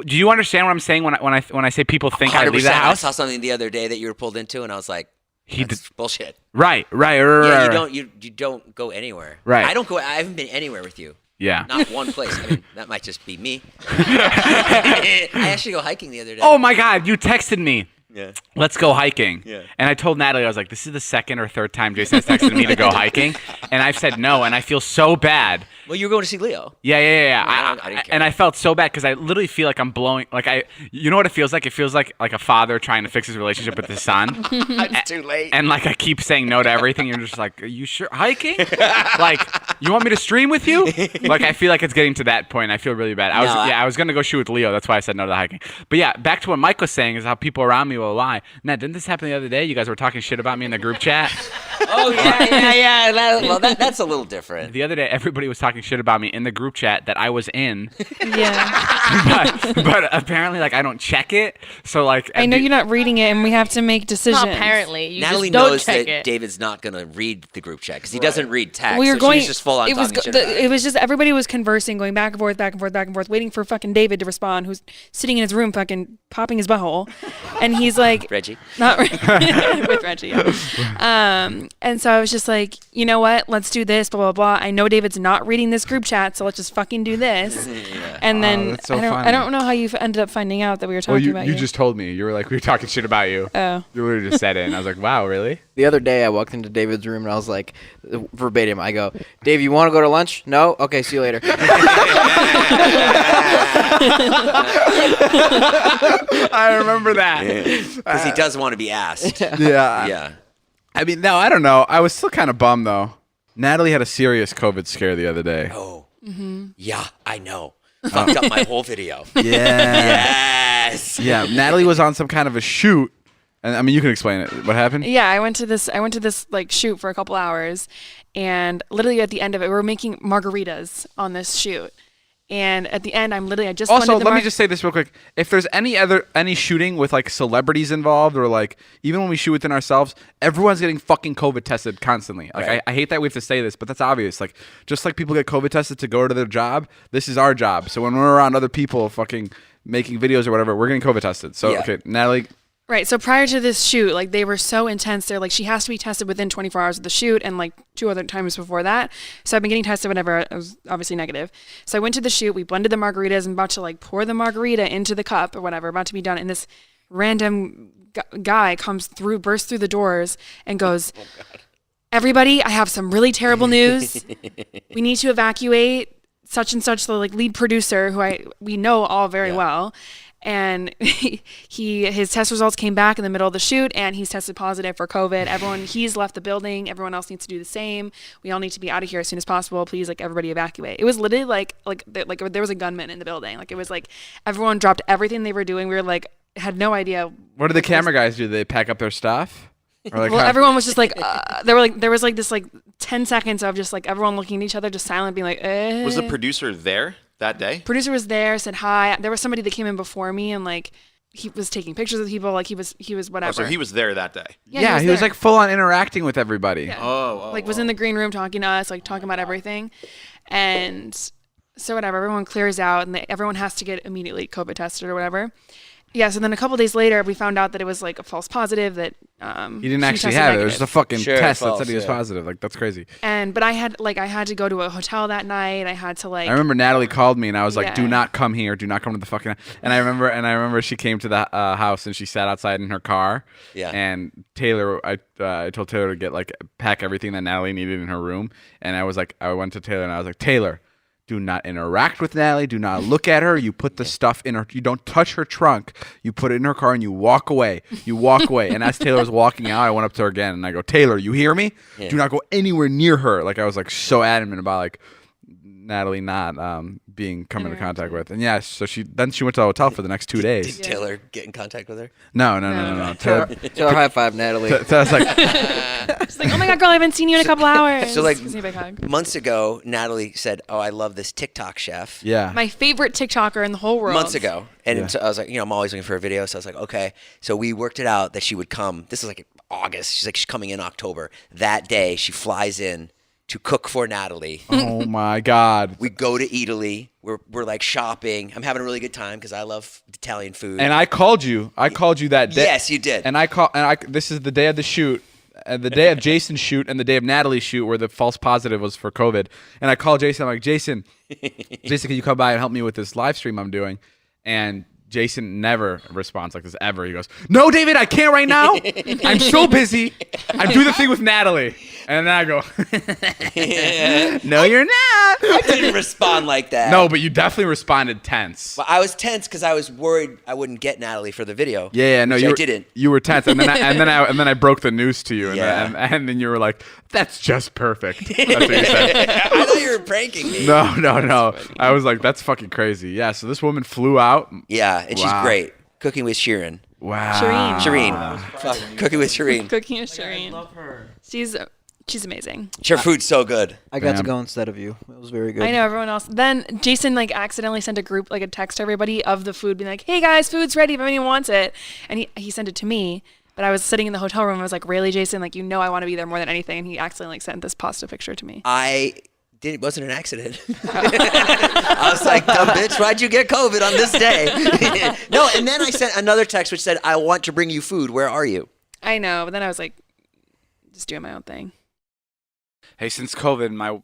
[SPEAKER 1] Do you understand what I'm saying when I say people think I leave the house?
[SPEAKER 2] I saw something the other day that you were pulled into, and I was like, that's bullshit.
[SPEAKER 1] Right.
[SPEAKER 2] Yeah, you don't go anywhere.
[SPEAKER 1] Right.
[SPEAKER 2] I haven't been anywhere with you.
[SPEAKER 1] Yeah.
[SPEAKER 2] Not one place. I mean, that might just be me. I actually go hiking the other day.
[SPEAKER 1] Oh my God, you texted me.
[SPEAKER 2] Yeah.
[SPEAKER 1] Let's go hiking.
[SPEAKER 2] Yeah.
[SPEAKER 1] And I told Natalie, I was like, this is the second or third time Jason has texted me to go hiking. And I've said no, and I feel so bad.
[SPEAKER 2] Well, you were going to see Leo.
[SPEAKER 1] Yeah.
[SPEAKER 2] I didn't care.
[SPEAKER 1] And I felt so bad because I literally feel like I'm blowing, you know what it feels like? It feels like a father trying to fix his relationship with his son.
[SPEAKER 2] It's too late.
[SPEAKER 1] And like I keep saying no to everything. You're just like, are you sure? Hiking? Like, you want me to stream with you? Like, I feel like it's getting to that point. I feel really bad. I was going to go shoot with Leo. That's why I said no to the hiking. But yeah, back to what Mike was saying is how people around me will lie. Nat, didn't this happen the other day? You guys were talking shit about me in the group chat.
[SPEAKER 2] Oh, yeah. That's a little different.
[SPEAKER 1] The other day, everybody was talking shit about me in the group chat that I was in.
[SPEAKER 4] Yeah.
[SPEAKER 1] but apparently, like, I don't check it. So, like,
[SPEAKER 4] I know you're not reading it, and we have to make decisions.
[SPEAKER 8] Not apparently. You
[SPEAKER 2] Natalie
[SPEAKER 8] just don't
[SPEAKER 2] knows
[SPEAKER 8] check
[SPEAKER 2] that
[SPEAKER 8] it.
[SPEAKER 2] David's not going to read the group chat because he doesn't read text.
[SPEAKER 4] We were
[SPEAKER 2] so
[SPEAKER 4] going.
[SPEAKER 2] she's just full on talking shit about
[SPEAKER 4] it was just everybody was conversing, going back and forth, waiting for fucking David to respond, who's sitting in his room, fucking popping his butthole, and he's like,
[SPEAKER 2] Reggie.
[SPEAKER 4] not with Reggie. Yeah. And so I was just like, you know what? Let's do this, blah, blah, blah. I know David's not reading this group chat, so let's just fucking do this. And then
[SPEAKER 1] that's so
[SPEAKER 4] I
[SPEAKER 1] funny.
[SPEAKER 4] don't know how you ended up finding out that we were
[SPEAKER 1] Well,
[SPEAKER 4] talking about
[SPEAKER 1] you just told me. You were like, we were talking shit about you.
[SPEAKER 4] Oh.
[SPEAKER 1] You literally just said it, and I was like, wow, really?
[SPEAKER 3] The other day, I walked into David's room and I was like, verbatim, I go, Dave, you want to go to lunch? No? Okay, see you later.
[SPEAKER 1] I remember that.
[SPEAKER 2] Because he does want to be asked.
[SPEAKER 1] Yeah.
[SPEAKER 2] Yeah.
[SPEAKER 1] I mean, no, I don't know. I was still kind of bummed, though. Natalie had a serious COVID scare the other day.
[SPEAKER 2] Oh. Yeah, I know. Fucked up my whole video.
[SPEAKER 1] Yeah.
[SPEAKER 2] Yes.
[SPEAKER 1] Yeah. Natalie was on some kind of a shoot. And I mean, you can explain it. What happened?
[SPEAKER 4] Yeah, I went to this like shoot for a couple hours, and literally at the end of it, we were making margaritas on this shoot. And at the end, I just
[SPEAKER 1] Also,
[SPEAKER 4] blended the
[SPEAKER 1] let me just say this real quick. If there's any shooting with like celebrities involved, or like even when we shoot within ourselves, everyone's getting fucking COVID tested constantly. Like
[SPEAKER 2] Right.
[SPEAKER 1] I hate that we have to say this, but that's obvious. Like just like people get COVID tested to go to their job, this is our job. So when we're around other people fucking making videos or whatever, we're getting COVID tested. So
[SPEAKER 2] Yeah.
[SPEAKER 1] okay, Natalie.
[SPEAKER 4] Right. So prior to this shoot, like they were so intense. They're like, she has to be tested within 24 hours of the shoot and like 2 other times before that. So I've been getting tested whenever I was obviously negative. So I went to the shoot. We blended the margaritas and about to like pour the margarita into the cup or whatever, about to be done. And this random guy bursts through the doors and goes, everybody, I have some really terrible news. We need to evacuate such and such, the like lead producer who we know all very well. And his test results came back in the middle of the shoot, and he's tested positive for COVID. He's left the building. Everyone else needs to do the same. We all need to be out of here as soon as possible. Please, like everybody evacuate. It was literally like there was a gunman in the building. Like it was like everyone dropped everything they were doing. We were like had no idea.
[SPEAKER 1] What did the camera guys do? Did they pack up their stuff? Or like
[SPEAKER 4] Well, everyone was just like there was like this like 10 seconds of just like everyone looking at each other, just silent, being like, eh.
[SPEAKER 6] Was the producer there that day?
[SPEAKER 4] Producer was there, said hi. There was somebody that came in before me, and like he was taking pictures of people, like he was whatever.
[SPEAKER 6] Oh, so he was there that day.
[SPEAKER 1] Yeah, he was
[SPEAKER 4] there.
[SPEAKER 1] like full on interacting with everybody.
[SPEAKER 4] Yeah.
[SPEAKER 6] Oh.
[SPEAKER 4] Like was in the green room talking to us, like talking about everything. And so whatever, everyone clears out and everyone has to get immediately COVID tested or whatever. Yeah, so then a couple days later, we found out that it was like a false positive that
[SPEAKER 1] He didn't actually have it. It was just a fucking
[SPEAKER 2] Sure,
[SPEAKER 1] test
[SPEAKER 2] false,
[SPEAKER 1] that said he was
[SPEAKER 2] yeah.
[SPEAKER 1] positive. Like that's crazy.
[SPEAKER 4] but I had to go to a hotel that night. I had to like
[SPEAKER 1] I remember Natalie called me and I was like,
[SPEAKER 4] Yeah.
[SPEAKER 1] "Do not come here. Do not come to the fucking." And I remember she came to the house and she sat outside in her car.
[SPEAKER 2] Yeah.
[SPEAKER 1] And Taylor, I told Taylor to get like pack everything that Natalie needed in her room. And I went to Taylor and I was like, "Taylor, do not interact with Natalie. Do not look at her. You put the stuff in her. You don't touch her trunk. You put it in her car and you walk away. You walk away." And as Taylor was walking out, I went up to her again and I go, "Taylor, you hear me?
[SPEAKER 2] Yeah.
[SPEAKER 1] Do not go anywhere near her." Like I was like so adamant about like Natalie not come into contact with. And yeah, so she went to the hotel for the next 2 days.
[SPEAKER 2] Did Taylor get in contact with her?
[SPEAKER 1] No. Taylor,
[SPEAKER 3] Tell her high five, Natalie.
[SPEAKER 1] Taylor's like,
[SPEAKER 4] She's like, "Oh my god, girl, I haven't seen you in a couple hours."
[SPEAKER 2] So, like,
[SPEAKER 4] Gives me a big hug.
[SPEAKER 2] Months ago, Natalie said, "Oh, I love this TikTok chef."
[SPEAKER 1] yeah.
[SPEAKER 4] My favorite TikToker in the whole world.
[SPEAKER 2] Months ago. And
[SPEAKER 1] Yeah.
[SPEAKER 2] so I was like, I'm always looking for a video. So I was like, okay. So we worked it out that she would come. This is like August. She's like, she's coming in October. That day, she flies in to cook for Natalie.
[SPEAKER 1] Oh my God.
[SPEAKER 2] We go to Italy. We're like shopping. I'm having a really good time because I love Italian food.
[SPEAKER 1] And I called you. I called you that day.
[SPEAKER 2] Yes, you did.
[SPEAKER 1] And this is the day of the shoot. The day of Jason's shoot and the day of Natalie's shoot where the false positive was for COVID. And I called Jason. I'm like, Jason, can you come by and help me with this live stream I'm doing? And Jason never responds like this ever. He goes, "No, David, I can't right now. I'm so busy. I'm doing the thing with Natalie." And then I go, "No, you're not."
[SPEAKER 2] I didn't respond like that.
[SPEAKER 1] No, but you definitely responded tense.
[SPEAKER 2] But I was tense because I was worried I wouldn't get Natalie for the video.
[SPEAKER 1] Yeah, no,
[SPEAKER 2] which
[SPEAKER 1] you
[SPEAKER 2] I
[SPEAKER 1] were,
[SPEAKER 2] didn't.
[SPEAKER 1] You were tense, and then I broke the news to you, and,
[SPEAKER 2] Yeah.
[SPEAKER 1] then, and then you were like, "That's just perfect." That's what you said.
[SPEAKER 2] I thought you were pranking me.
[SPEAKER 1] No. I was like, "That's fucking crazy." Yeah. So this woman flew out.
[SPEAKER 2] Yeah, and she's
[SPEAKER 1] Wow.
[SPEAKER 2] great. Cooking with Sheeran.
[SPEAKER 1] Wow.
[SPEAKER 2] Shireen. Fuck. Cooking with Shireen.
[SPEAKER 4] Cooking with Shireen. She's amazing.
[SPEAKER 2] Her food's so good.
[SPEAKER 3] I got to
[SPEAKER 1] Bam.
[SPEAKER 3] go instead of you. It was very good.
[SPEAKER 4] I know everyone else. Then Jason like accidentally sent a text to everybody of the food, being like, "Hey guys, food's ready if anyone wants it." And he sent it to me, but I was sitting in the hotel room. I was like, "Really, Jason? Like, I want to be there more than anything." And he accidentally like sent this pasta picture to me.
[SPEAKER 2] It wasn't an accident. I was like, "Dumb bitch, why'd you get COVID on this day?" No, and then I sent another text which said, "I want to bring you food. Where are you?"
[SPEAKER 4] I know, but then I was like, just doing my own thing.
[SPEAKER 1] Hey, since COVID, my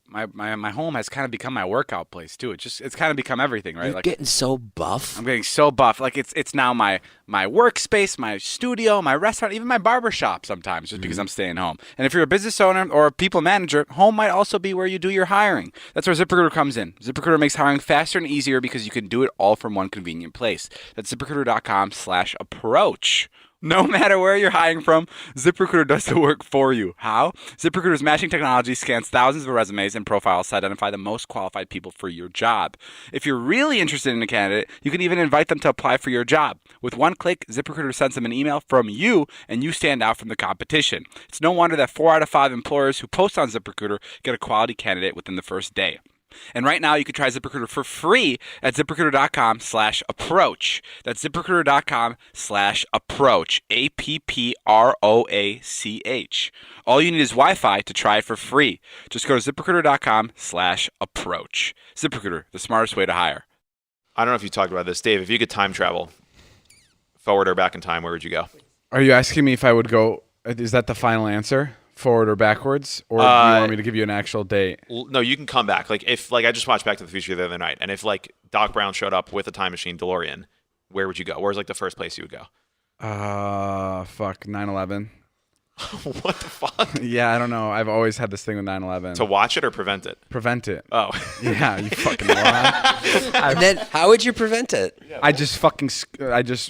[SPEAKER 1] home has kind of become my workout place too. It's kind of become everything, right?
[SPEAKER 2] You're getting so buff.
[SPEAKER 1] I'm getting so buff. Like it's now my workspace, my studio, my restaurant, even my barber shop sometimes, just because I'm staying home. And if you're a business owner or a people manager, home might also be where you do your hiring. That's where ZipRecruiter comes in. ZipRecruiter makes hiring faster and easier because you can do it all from one convenient place. That's ZipRecruiter.com/approach. No matter where you're hiring from, ZipRecruiter does the work for you. How? ZipRecruiter's matching technology scans thousands of resumes and profiles to identify the most qualified people for your job. If you're really interested in a candidate, you can even invite them to apply for your job. With one click, ZipRecruiter sends them an email from you, and you stand out from the competition. It's no wonder that 4 out of 5 employers who post on ZipRecruiter get a quality candidate within the first day. And right now, you can try ZipRecruiter for free at ZipRecruiter.com/approach. That's ZipRecruiter.com/approach. APPROACH. All you need is Wi-Fi to try it for free. Just go to ZipRecruiter.com/approach. ZipRecruiter, the smartest way to hire.
[SPEAKER 6] I don't know if you talked about this, Dave. If you could time travel, forward or back in time, where would you go?
[SPEAKER 1] Are you asking me if I would go? Is that the final answer? Forward or backwards, or do you want me to give you an actual date?
[SPEAKER 6] No, you can come back. Like if I just watched Back to the Future the other night, and if like Doc Brown showed up with a time machine DeLorean, where would you go? Where's like the first place you would go?
[SPEAKER 1] 9/11.
[SPEAKER 6] What the fuck?
[SPEAKER 1] Yeah, I don't know. I've always had this thing with 9/11.
[SPEAKER 6] To watch it or prevent it?
[SPEAKER 1] Prevent it.
[SPEAKER 6] Oh.
[SPEAKER 1] Yeah, you fucking moron.
[SPEAKER 2] And then how would you prevent it?
[SPEAKER 1] I just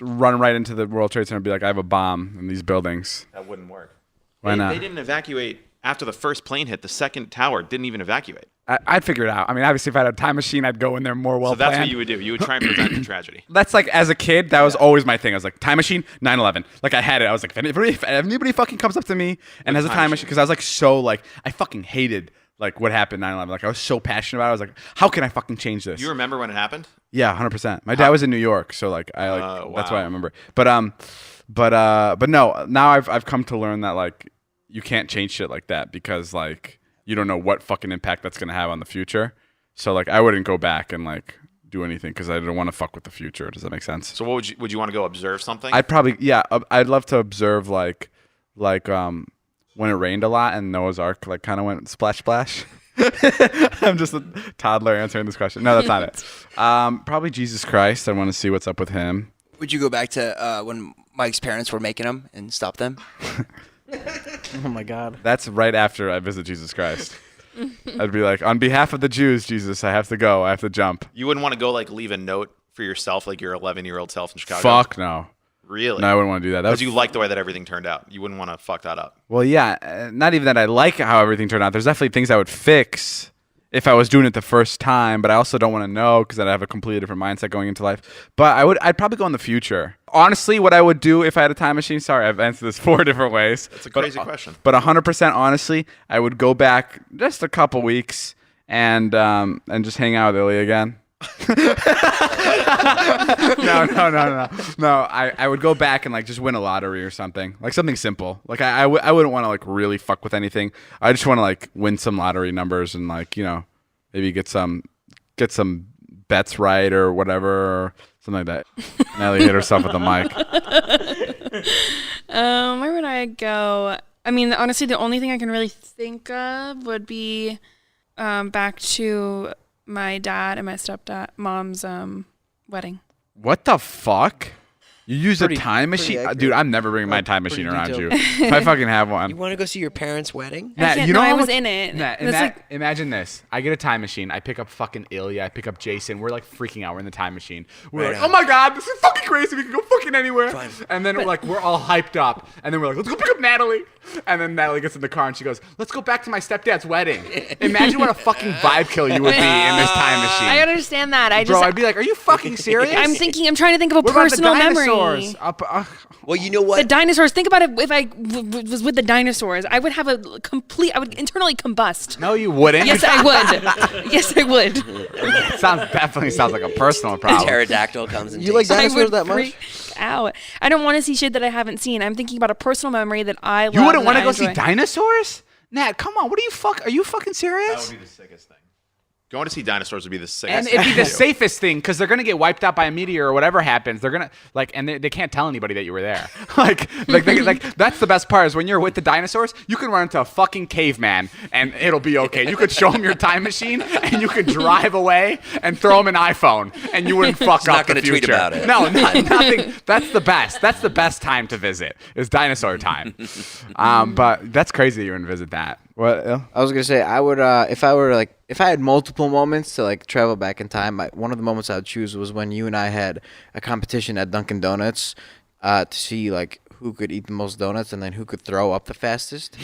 [SPEAKER 1] run right into the World Trade Center and be like, I have a bomb in these buildings.
[SPEAKER 6] That wouldn't work.
[SPEAKER 1] Why not?
[SPEAKER 6] They didn't evacuate after the first plane hit. The second tower didn't even evacuate.
[SPEAKER 1] I'd figure it out. I mean, obviously, if I had a time machine, I'd go in there more well
[SPEAKER 6] So that's
[SPEAKER 1] planned.
[SPEAKER 6] what you would do. You would try and prevent the tragedy.
[SPEAKER 1] That's like, as a kid, that was always my thing. I was like, time machine, 9/11. Like, I had it. I was like, if anybody fucking comes up to me and has a time machine, because I was like, I fucking hated like what happened 9/11. Like, I was so passionate about it. I was like, how can I fucking change this?
[SPEAKER 6] You remember when it happened?
[SPEAKER 1] Yeah, 100%. My dad was in New York, so like,
[SPEAKER 6] Wow.
[SPEAKER 1] that's why I remember. But no, now I've come to learn that like, you can't change shit like that because like you don't know what fucking impact that's gonna have on the future. So like I wouldn't go back and like do anything because I don't want to fuck with the future. Does that make sense?
[SPEAKER 6] So what would you want to go observe something?
[SPEAKER 1] I'd probably I'd love to observe like when it rained a lot and Noah's Ark like kind of went splash splash. I'm just a toddler answering this question. No, that's not it. Probably Jesus Christ. I want to see what's up with him.
[SPEAKER 5] Would you go back to when Mike's parents were making them and stop them?
[SPEAKER 3] Oh my God.
[SPEAKER 1] That's right after I visit Jesus Christ. I'd be like, on behalf of the Jews, Jesus, I have to go. I have to jump.
[SPEAKER 6] You wouldn't want to go like leave a note for yourself, like your 11-year-old self in Chicago?
[SPEAKER 1] Fuck no.
[SPEAKER 6] Really?
[SPEAKER 1] No, I wouldn't want to do that.
[SPEAKER 6] Because you like the way that everything turned out. You wouldn't want to fuck that up.
[SPEAKER 1] Well, yeah. Not even that I like how everything turned out. There's definitely things I would fix if I was doing it the first time, but I also don't want to know because then I have a completely different mindset going into life. But I'd probably go in the future. Honestly, what I would do if I had a time machine, sorry, I've answered this 4 different ways.
[SPEAKER 6] That's a crazy question.
[SPEAKER 1] But 100% honestly, I would go back just a couple weeks and just hang out with Illy again. No. I would go back and like just win a lottery or something, like something simple. Like I wouldn't want to like really fuck with anything. I just want to like win some lottery numbers and like, you know, maybe get some bets right or whatever or something like that. Natalie hit herself with the mic.
[SPEAKER 4] Where would I go? I mean, honestly, the only thing I can really think of would be back to my dad and my mom's wedding.
[SPEAKER 1] What the fuck? You use a
[SPEAKER 3] Pretty-
[SPEAKER 1] time
[SPEAKER 3] pretty
[SPEAKER 1] machine?
[SPEAKER 3] accurate.
[SPEAKER 1] Dude, I'm never bringing my
[SPEAKER 3] Like,
[SPEAKER 1] time machine
[SPEAKER 3] pretty
[SPEAKER 1] around you.
[SPEAKER 3] detailed.
[SPEAKER 1] If I fucking have one.
[SPEAKER 2] You want to go see your parents' wedding?
[SPEAKER 1] Nah,
[SPEAKER 4] can't-
[SPEAKER 1] you know
[SPEAKER 4] no, I
[SPEAKER 1] how
[SPEAKER 4] was
[SPEAKER 1] much-
[SPEAKER 4] in it.
[SPEAKER 1] Nah,
[SPEAKER 4] That's like-
[SPEAKER 1] imagine this. I get a time machine. I pick up fucking Ilya. I pick up Jason. We're like freaking out. We're in the time machine. We're
[SPEAKER 2] Right
[SPEAKER 1] like,
[SPEAKER 2] on.
[SPEAKER 1] oh my God, this is fucking crazy. We can go fucking anywhere.
[SPEAKER 2] Fine.
[SPEAKER 1] And then we're all hyped up. And then we're like, let's go pick up Natalie. And then Natalie gets in the car and she goes, let's go back to my stepdad's wedding. Imagine what a fucking vibe kill you would be in this time machine.
[SPEAKER 4] I understand that.
[SPEAKER 1] Bro, I'd be like, are you fucking serious?
[SPEAKER 4] I'm trying to think of a
[SPEAKER 1] What about the
[SPEAKER 4] personal memory.
[SPEAKER 1] dinosaurs?
[SPEAKER 2] Well, you know
[SPEAKER 4] The
[SPEAKER 2] what?
[SPEAKER 4] dinosaurs. Think about it. If I was with the dinosaurs, I would have I would internally combust.
[SPEAKER 1] No, you wouldn't.
[SPEAKER 4] Yes, I would. Yes, I would.
[SPEAKER 1] Definitely sounds like a personal problem.
[SPEAKER 2] Pterodactyl comes and
[SPEAKER 3] You like
[SPEAKER 2] takes
[SPEAKER 3] dinosaurs
[SPEAKER 4] I would
[SPEAKER 3] that much?
[SPEAKER 4] freak out. I don't want to see shit that I haven't seen. I'm thinking about a personal memory that I love.
[SPEAKER 1] You wouldn't
[SPEAKER 4] want
[SPEAKER 1] want to go see dinosaurs? Nat, come on. Are you fucking serious?
[SPEAKER 6] the sickest thing. Going to see dinosaurs would be the
[SPEAKER 1] And
[SPEAKER 6] sickest.
[SPEAKER 1] it'd be
[SPEAKER 6] thing
[SPEAKER 1] the
[SPEAKER 6] to do.
[SPEAKER 1] safest thing because they're gonna get wiped out by a meteor or whatever happens. They're gonna and they can't tell anybody that you were there. like that's the best part is when you're with the dinosaurs, you can run into a fucking caveman and it'll be okay. You could show him your time machine and you could drive away and throw him an iPhone and you wouldn't fuck
[SPEAKER 2] He's
[SPEAKER 1] up
[SPEAKER 2] not
[SPEAKER 1] the
[SPEAKER 2] gonna
[SPEAKER 1] future.
[SPEAKER 2] tweet about it.
[SPEAKER 1] No, nothing. That's the best. That's the best time to visit is dinosaur time. But that's crazy that you wouldn't visit that. What?
[SPEAKER 3] I was gonna say I would if I had multiple moments to like travel back in time. One of the moments I would choose was when you and I had a competition at Dunkin' Donuts to see like who could eat the most donuts and then who could throw up the fastest.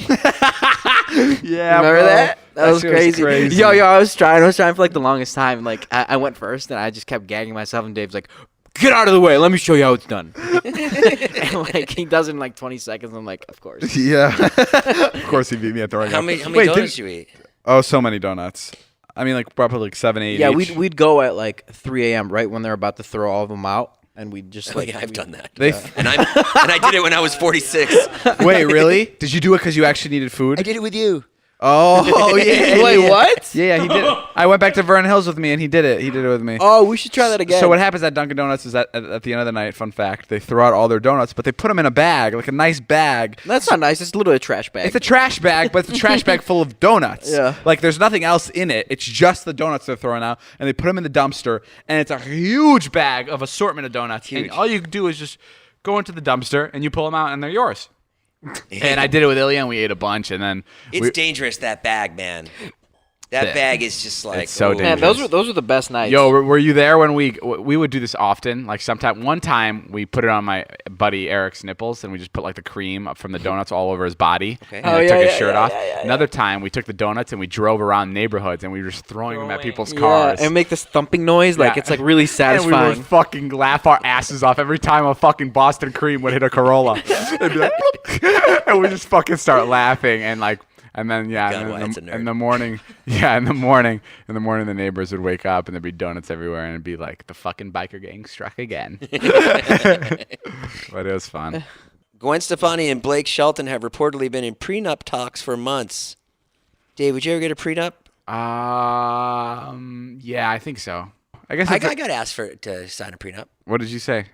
[SPEAKER 1] Yeah,
[SPEAKER 3] Remember
[SPEAKER 1] bro.
[SPEAKER 3] that? That was
[SPEAKER 1] shit
[SPEAKER 3] crazy. Yo, I was trying for like the longest time. Like I went first and I just kept gagging myself and Dave's like, get out of the way. Let me show you how it's done. And like he does it in like 20 seconds. I'm like, of course.
[SPEAKER 1] Yeah. Of course he beat me at throwing
[SPEAKER 2] How
[SPEAKER 1] up.
[SPEAKER 2] many
[SPEAKER 1] Wait,
[SPEAKER 2] donuts do you eat?
[SPEAKER 1] Oh, so many donuts. I mean, like probably like 7, 8.
[SPEAKER 3] Yeah,
[SPEAKER 1] each.
[SPEAKER 3] we'd go at like 3 a.m. right when they're about to throw all of them out, and we'd just
[SPEAKER 2] Oh,
[SPEAKER 3] like
[SPEAKER 2] yeah, I've done that.
[SPEAKER 1] They
[SPEAKER 2] And I did it when I was 46.
[SPEAKER 1] Wait, really? Did you do it because you actually needed food?
[SPEAKER 2] I did it with you.
[SPEAKER 1] Oh, yeah.
[SPEAKER 3] Wait,
[SPEAKER 1] yeah.
[SPEAKER 3] what?
[SPEAKER 1] Yeah, he did it. I went back to Vernon Hills with me, and he did it. He did it with me.
[SPEAKER 3] Oh, we should try that again.
[SPEAKER 1] So what happens at Dunkin' Donuts is that at the end of the night, fun fact, they throw out all their donuts, but they put them in a bag, like a nice bag.
[SPEAKER 3] That's not nice. It's literally a trash bag.
[SPEAKER 1] It's a trash bag, but it's a trash bag full of donuts.
[SPEAKER 3] Yeah.
[SPEAKER 1] Like there's nothing else in it. It's just the donuts they're throwing out, and they put them in the dumpster, and it's a huge bag of assortment of donuts. And all you do is just go into the dumpster, and you pull them out, and they're yours. And I did it with Ilya, and we ate a bunch, and then
[SPEAKER 2] It's dangerous, that bag, man. That
[SPEAKER 1] Yeah.
[SPEAKER 2] bag is just like
[SPEAKER 1] It's so
[SPEAKER 2] ooh.
[SPEAKER 1] dangerous.
[SPEAKER 3] Man, those were the best nights.
[SPEAKER 1] Yo, were you there when we would do this often? Like one time we put it on my buddy Eric's nipples and we just put like the cream up from the donuts all over his body.
[SPEAKER 2] Okay.
[SPEAKER 1] And
[SPEAKER 3] Oh,
[SPEAKER 1] I
[SPEAKER 3] yeah,
[SPEAKER 1] took his
[SPEAKER 3] yeah,
[SPEAKER 1] shirt
[SPEAKER 3] yeah,
[SPEAKER 1] off.
[SPEAKER 3] yeah, yeah,
[SPEAKER 1] Another time we took the donuts and we drove around neighborhoods and we were just throwing them at people's
[SPEAKER 3] Yeah,
[SPEAKER 1] cars.
[SPEAKER 3] and make this thumping noise like
[SPEAKER 1] Yeah.
[SPEAKER 3] it's like really
[SPEAKER 1] And we
[SPEAKER 3] satisfying.
[SPEAKER 1] would fucking laugh our asses off every time a fucking Boston cream would hit a Corolla. It'd be like, bloop. And we just fucking start laughing and like. And then
[SPEAKER 2] God, Wyatt's a nerd.
[SPEAKER 1] in the morning, the neighbors would wake up and there'd be donuts everywhere, and it'd be like the fucking biker gang struck again. But it was fun.
[SPEAKER 2] Gwen Stefani and Blake Shelton have reportedly been in prenup talks for months. Dave, would you ever get a prenup?
[SPEAKER 1] Yeah, I think so. I guess.
[SPEAKER 2] I
[SPEAKER 1] it's
[SPEAKER 2] got asked to sign a prenup.
[SPEAKER 1] what did you say?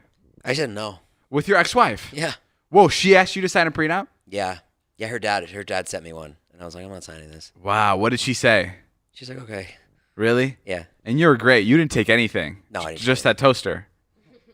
[SPEAKER 2] I said no.
[SPEAKER 1] With your ex-wife?
[SPEAKER 2] Yeah.
[SPEAKER 1] Whoa, she asked you to sign a prenup?
[SPEAKER 2] Yeah. Yeah, her dad sent me one. And I was like, I'm not signing this.
[SPEAKER 1] Wow, what did she say?
[SPEAKER 2] She's like, okay.
[SPEAKER 1] Really?
[SPEAKER 2] Yeah.
[SPEAKER 1] And you were great. You didn't take anything.
[SPEAKER 2] No, I didn't
[SPEAKER 1] Just
[SPEAKER 2] take
[SPEAKER 1] that toaster.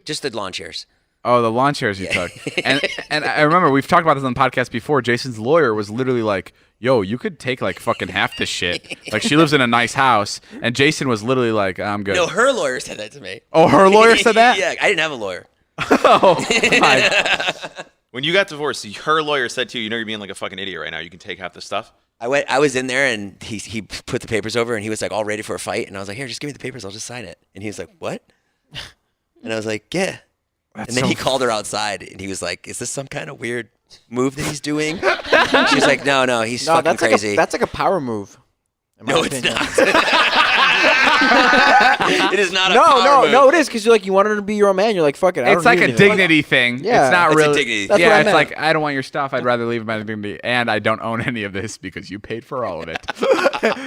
[SPEAKER 2] Just the lawn chairs.
[SPEAKER 1] Oh, the lawn chairs you took. And I remember we've talked about this on the podcast before. Jason's lawyer was literally like, yo, you could take like fucking half this shit. Like she lives in a nice house. And Jason was literally like, I'm good.
[SPEAKER 2] No, her lawyer said that to me.
[SPEAKER 1] Oh, her lawyer said that?
[SPEAKER 2] Yeah, I didn't have a lawyer.
[SPEAKER 1] Oh, my.
[SPEAKER 6] When you got divorced, her lawyer said to you, you're being like a fucking idiot right now. You can take half the stuff.
[SPEAKER 2] I was in there and he put the papers over and he was like all ready for a fight and I was like, here, just give me the papers, I'll just sign it. And he was like, what? And I was like, yeah. And then he called her outside and he was like, is this some kind of weird move that he's doing? She was like, no, he's fucking
[SPEAKER 3] that's
[SPEAKER 2] crazy.
[SPEAKER 3] Like that's like a power move. in my
[SPEAKER 2] No, it's
[SPEAKER 3] opinion.
[SPEAKER 2] not. It is not a power move.
[SPEAKER 3] No, it is because you want her to be your own man. You're like, fuck it. I
[SPEAKER 1] It's
[SPEAKER 3] don't
[SPEAKER 1] like
[SPEAKER 3] need
[SPEAKER 1] a
[SPEAKER 3] anything.
[SPEAKER 1] dignity thing.
[SPEAKER 3] Yeah.
[SPEAKER 1] It's not
[SPEAKER 2] It's a
[SPEAKER 1] really.
[SPEAKER 2] dignity.
[SPEAKER 3] That's
[SPEAKER 1] yeah,
[SPEAKER 3] what I
[SPEAKER 1] it's
[SPEAKER 3] meant.
[SPEAKER 1] like I don't want your stuff. I'd rather leave my dignity, and I don't own any of this because you paid for all of it.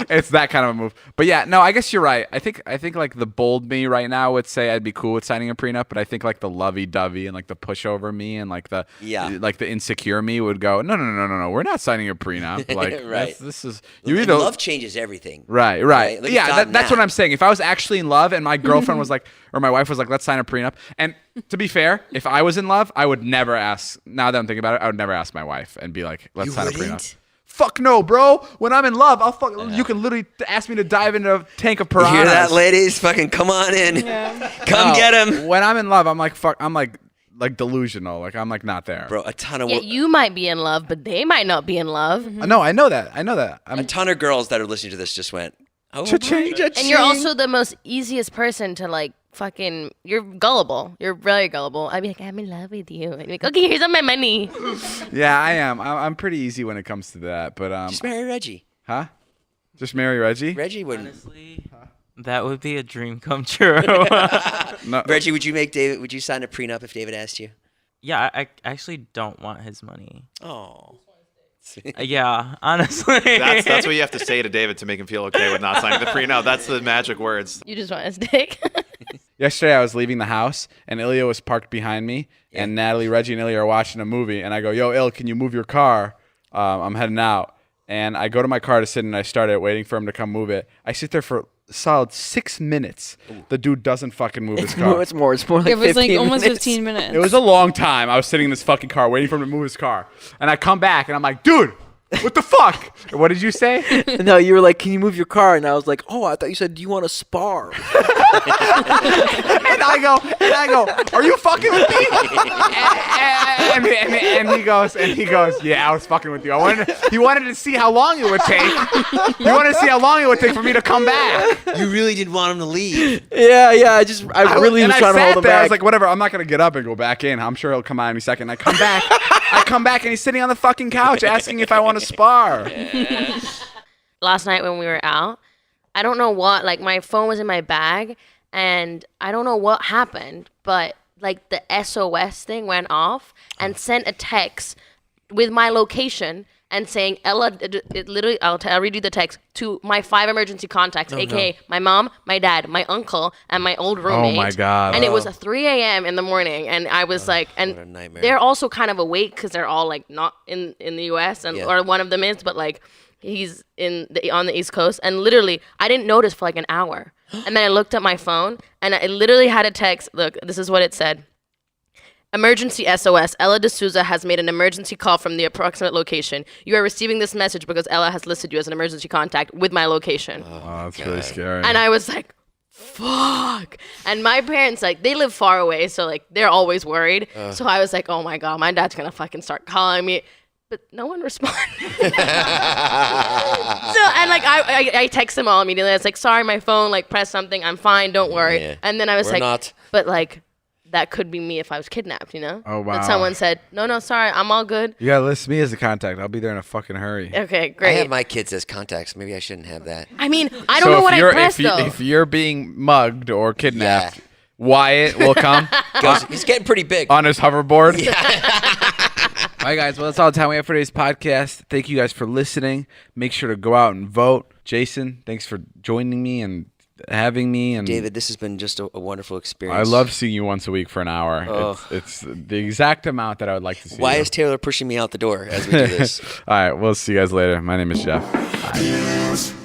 [SPEAKER 1] It's that kind of a move. But yeah, no, I guess you're right. I think like the bold me right now would say I'd be cool with signing a prenup, but I think like the lovey-dovey and like the pushover me and like the like the insecure me would go, no, we're not signing a prenup. Like
[SPEAKER 2] Right.
[SPEAKER 1] this is
[SPEAKER 2] And
[SPEAKER 1] either
[SPEAKER 2] love changes everything.
[SPEAKER 1] Right.
[SPEAKER 2] Look at
[SPEAKER 1] Yeah,
[SPEAKER 2] Todd
[SPEAKER 1] that's
[SPEAKER 2] now.
[SPEAKER 1] what I'm saying. If I was actually in love and my girlfriend was like, or my wife was like, let's sign a prenup. And to be fair, if I was in love, I would never ask, now that I'm thinking about it, I would never ask my wife and be like, let's sign a prenup.
[SPEAKER 2] wouldn't?
[SPEAKER 1] Fuck no, bro. When I'm in love, you can literally ask me to dive into a tank of
[SPEAKER 2] You
[SPEAKER 1] piranhas.
[SPEAKER 2] hear that, ladies? Fucking come on in. Come
[SPEAKER 1] No,
[SPEAKER 2] get him.
[SPEAKER 1] When I'm in love, I'm like, fuck, I'm like delusional. Like, I'm like not there.
[SPEAKER 2] Bro, a ton of
[SPEAKER 8] Yeah, you might be in love, but they might not be in love.
[SPEAKER 1] No, I know that.
[SPEAKER 2] a ton of girls that are listening to this just went, oh,
[SPEAKER 1] Cha-ching,
[SPEAKER 2] my.
[SPEAKER 1] cha-ching.
[SPEAKER 8] And you're also the most easiest person to like fucking. You're gullible. You're very gullible. I'd be like, I'm in love with you. And you're like, okay, here's all my money.
[SPEAKER 1] Yeah, I am. I'm pretty easy when it comes to that. But
[SPEAKER 2] Just marry Reggie.
[SPEAKER 1] huh? Just marry Reggie?
[SPEAKER 2] Reggie wouldn't.
[SPEAKER 7] Honestly, that would be a dream come true.
[SPEAKER 1] No.
[SPEAKER 2] Reggie, would you sign a prenup if David asked you?
[SPEAKER 7] Yeah, I actually don't want his money.
[SPEAKER 2] Oh.
[SPEAKER 7] Yeah, honestly.
[SPEAKER 6] That's what you have to say to David to make him feel okay with not signing the prenup. That's the magic words.
[SPEAKER 8] You just want his dick.
[SPEAKER 1] Yesterday, I was leaving the house, and Ilya was parked behind me, and Natalie, Reggie, and Ilya are watching a movie, and I go, yo, Il, can you move your car? I'm heading out. And I go to my car to sit, and I start it, waiting for him to come move it. I sit there for a solid 6 minutes. The dude doesn't fucking move his car.
[SPEAKER 3] It's more like
[SPEAKER 4] It was
[SPEAKER 3] 15
[SPEAKER 4] like almost
[SPEAKER 3] minutes.
[SPEAKER 4] 15 minutes.
[SPEAKER 1] It was a long time. I was sitting in this fucking car, waiting for him to move his car. And I come back, and I'm like, dude, what the fuck? What did you say?
[SPEAKER 3] No, you were like, can you move your car? And I was like, oh, I thought you said, do you want to spar?
[SPEAKER 1] And I go, are you fucking with me? And he goes, yeah, I was fucking with you. He wanted to see how long it would take. He wanted to see how long it would take for me to come back.
[SPEAKER 2] You really didn't want him to leave.
[SPEAKER 3] Yeah, I really was trying to hold him back.
[SPEAKER 1] I was like, whatever, I'm not going to get up and go back in. I'm sure he'll come out any second. I come back. And he's sitting on the fucking couch asking if I want to spar.
[SPEAKER 8] Last night when we were out, I don't know what, like my phone was in my bag and I don't know what happened, but like the SOS thing went off and sent a text with my location and saying, Ella, it literally, I'll read you the text, to my 5 emergency contacts, aka my mom, my dad, my uncle, and my old roommate.
[SPEAKER 1] Oh my God.
[SPEAKER 8] And it was 3 a.m. in the morning, and I was like,
[SPEAKER 2] what a
[SPEAKER 8] and
[SPEAKER 2] nightmare.
[SPEAKER 8] they're also kind of awake because they're all like not in the U.S. and
[SPEAKER 2] Yeah.
[SPEAKER 8] or one of them is, but like he's on the East Coast, and literally I didn't notice for like an hour, and then I looked at my phone, and I literally had a text. Look, this is what it said. Emergency SOS. Ella D'Souza has made an emergency call from the approximate location. You are receiving this message because Ella has listed you as an emergency contact with my location.
[SPEAKER 1] Oh, that's really scary.
[SPEAKER 8] And I was like, fuck. And my parents, like, they live far away, so like they're always worried. So I was like, oh my God, my dad's gonna fucking start calling me. But no one responded. So, and like I text them all immediately. I was like, sorry, my phone like pressed something. I'm fine, don't worry.
[SPEAKER 2] Yeah.
[SPEAKER 8] And then I was
[SPEAKER 2] We're
[SPEAKER 8] like,
[SPEAKER 2] not.
[SPEAKER 8] but like that could be me if I was kidnapped, you know?
[SPEAKER 1] Oh, wow.
[SPEAKER 8] But someone said, no, sorry, I'm all good.
[SPEAKER 1] You gotta list me as a contact. I'll be there in a fucking hurry.
[SPEAKER 8] Okay,
[SPEAKER 2] I
[SPEAKER 8] great.
[SPEAKER 2] have my kids as contacts. Maybe I shouldn't have that.
[SPEAKER 8] I mean, I don't know what I pressed though.
[SPEAKER 1] If you're being mugged or kidnapped, Wyatt will come
[SPEAKER 2] He's getting pretty big.
[SPEAKER 1] on his hoverboard. All right, guys. Well, that's all the time we have for today's podcast. Thank you guys for listening. Make sure to go out and vote. Jason, thanks for joining me and having me. And
[SPEAKER 2] David, this has been just a wonderful
[SPEAKER 1] I
[SPEAKER 2] experience.
[SPEAKER 1] love seeing you once a week for an hour.
[SPEAKER 2] Oh.
[SPEAKER 1] It's the exact amount that I would like to see.
[SPEAKER 2] Why
[SPEAKER 1] you.
[SPEAKER 2] is Taylor pushing me out the door as we do this?
[SPEAKER 1] All right, we'll see you guys later. My name is Jeff. Bye.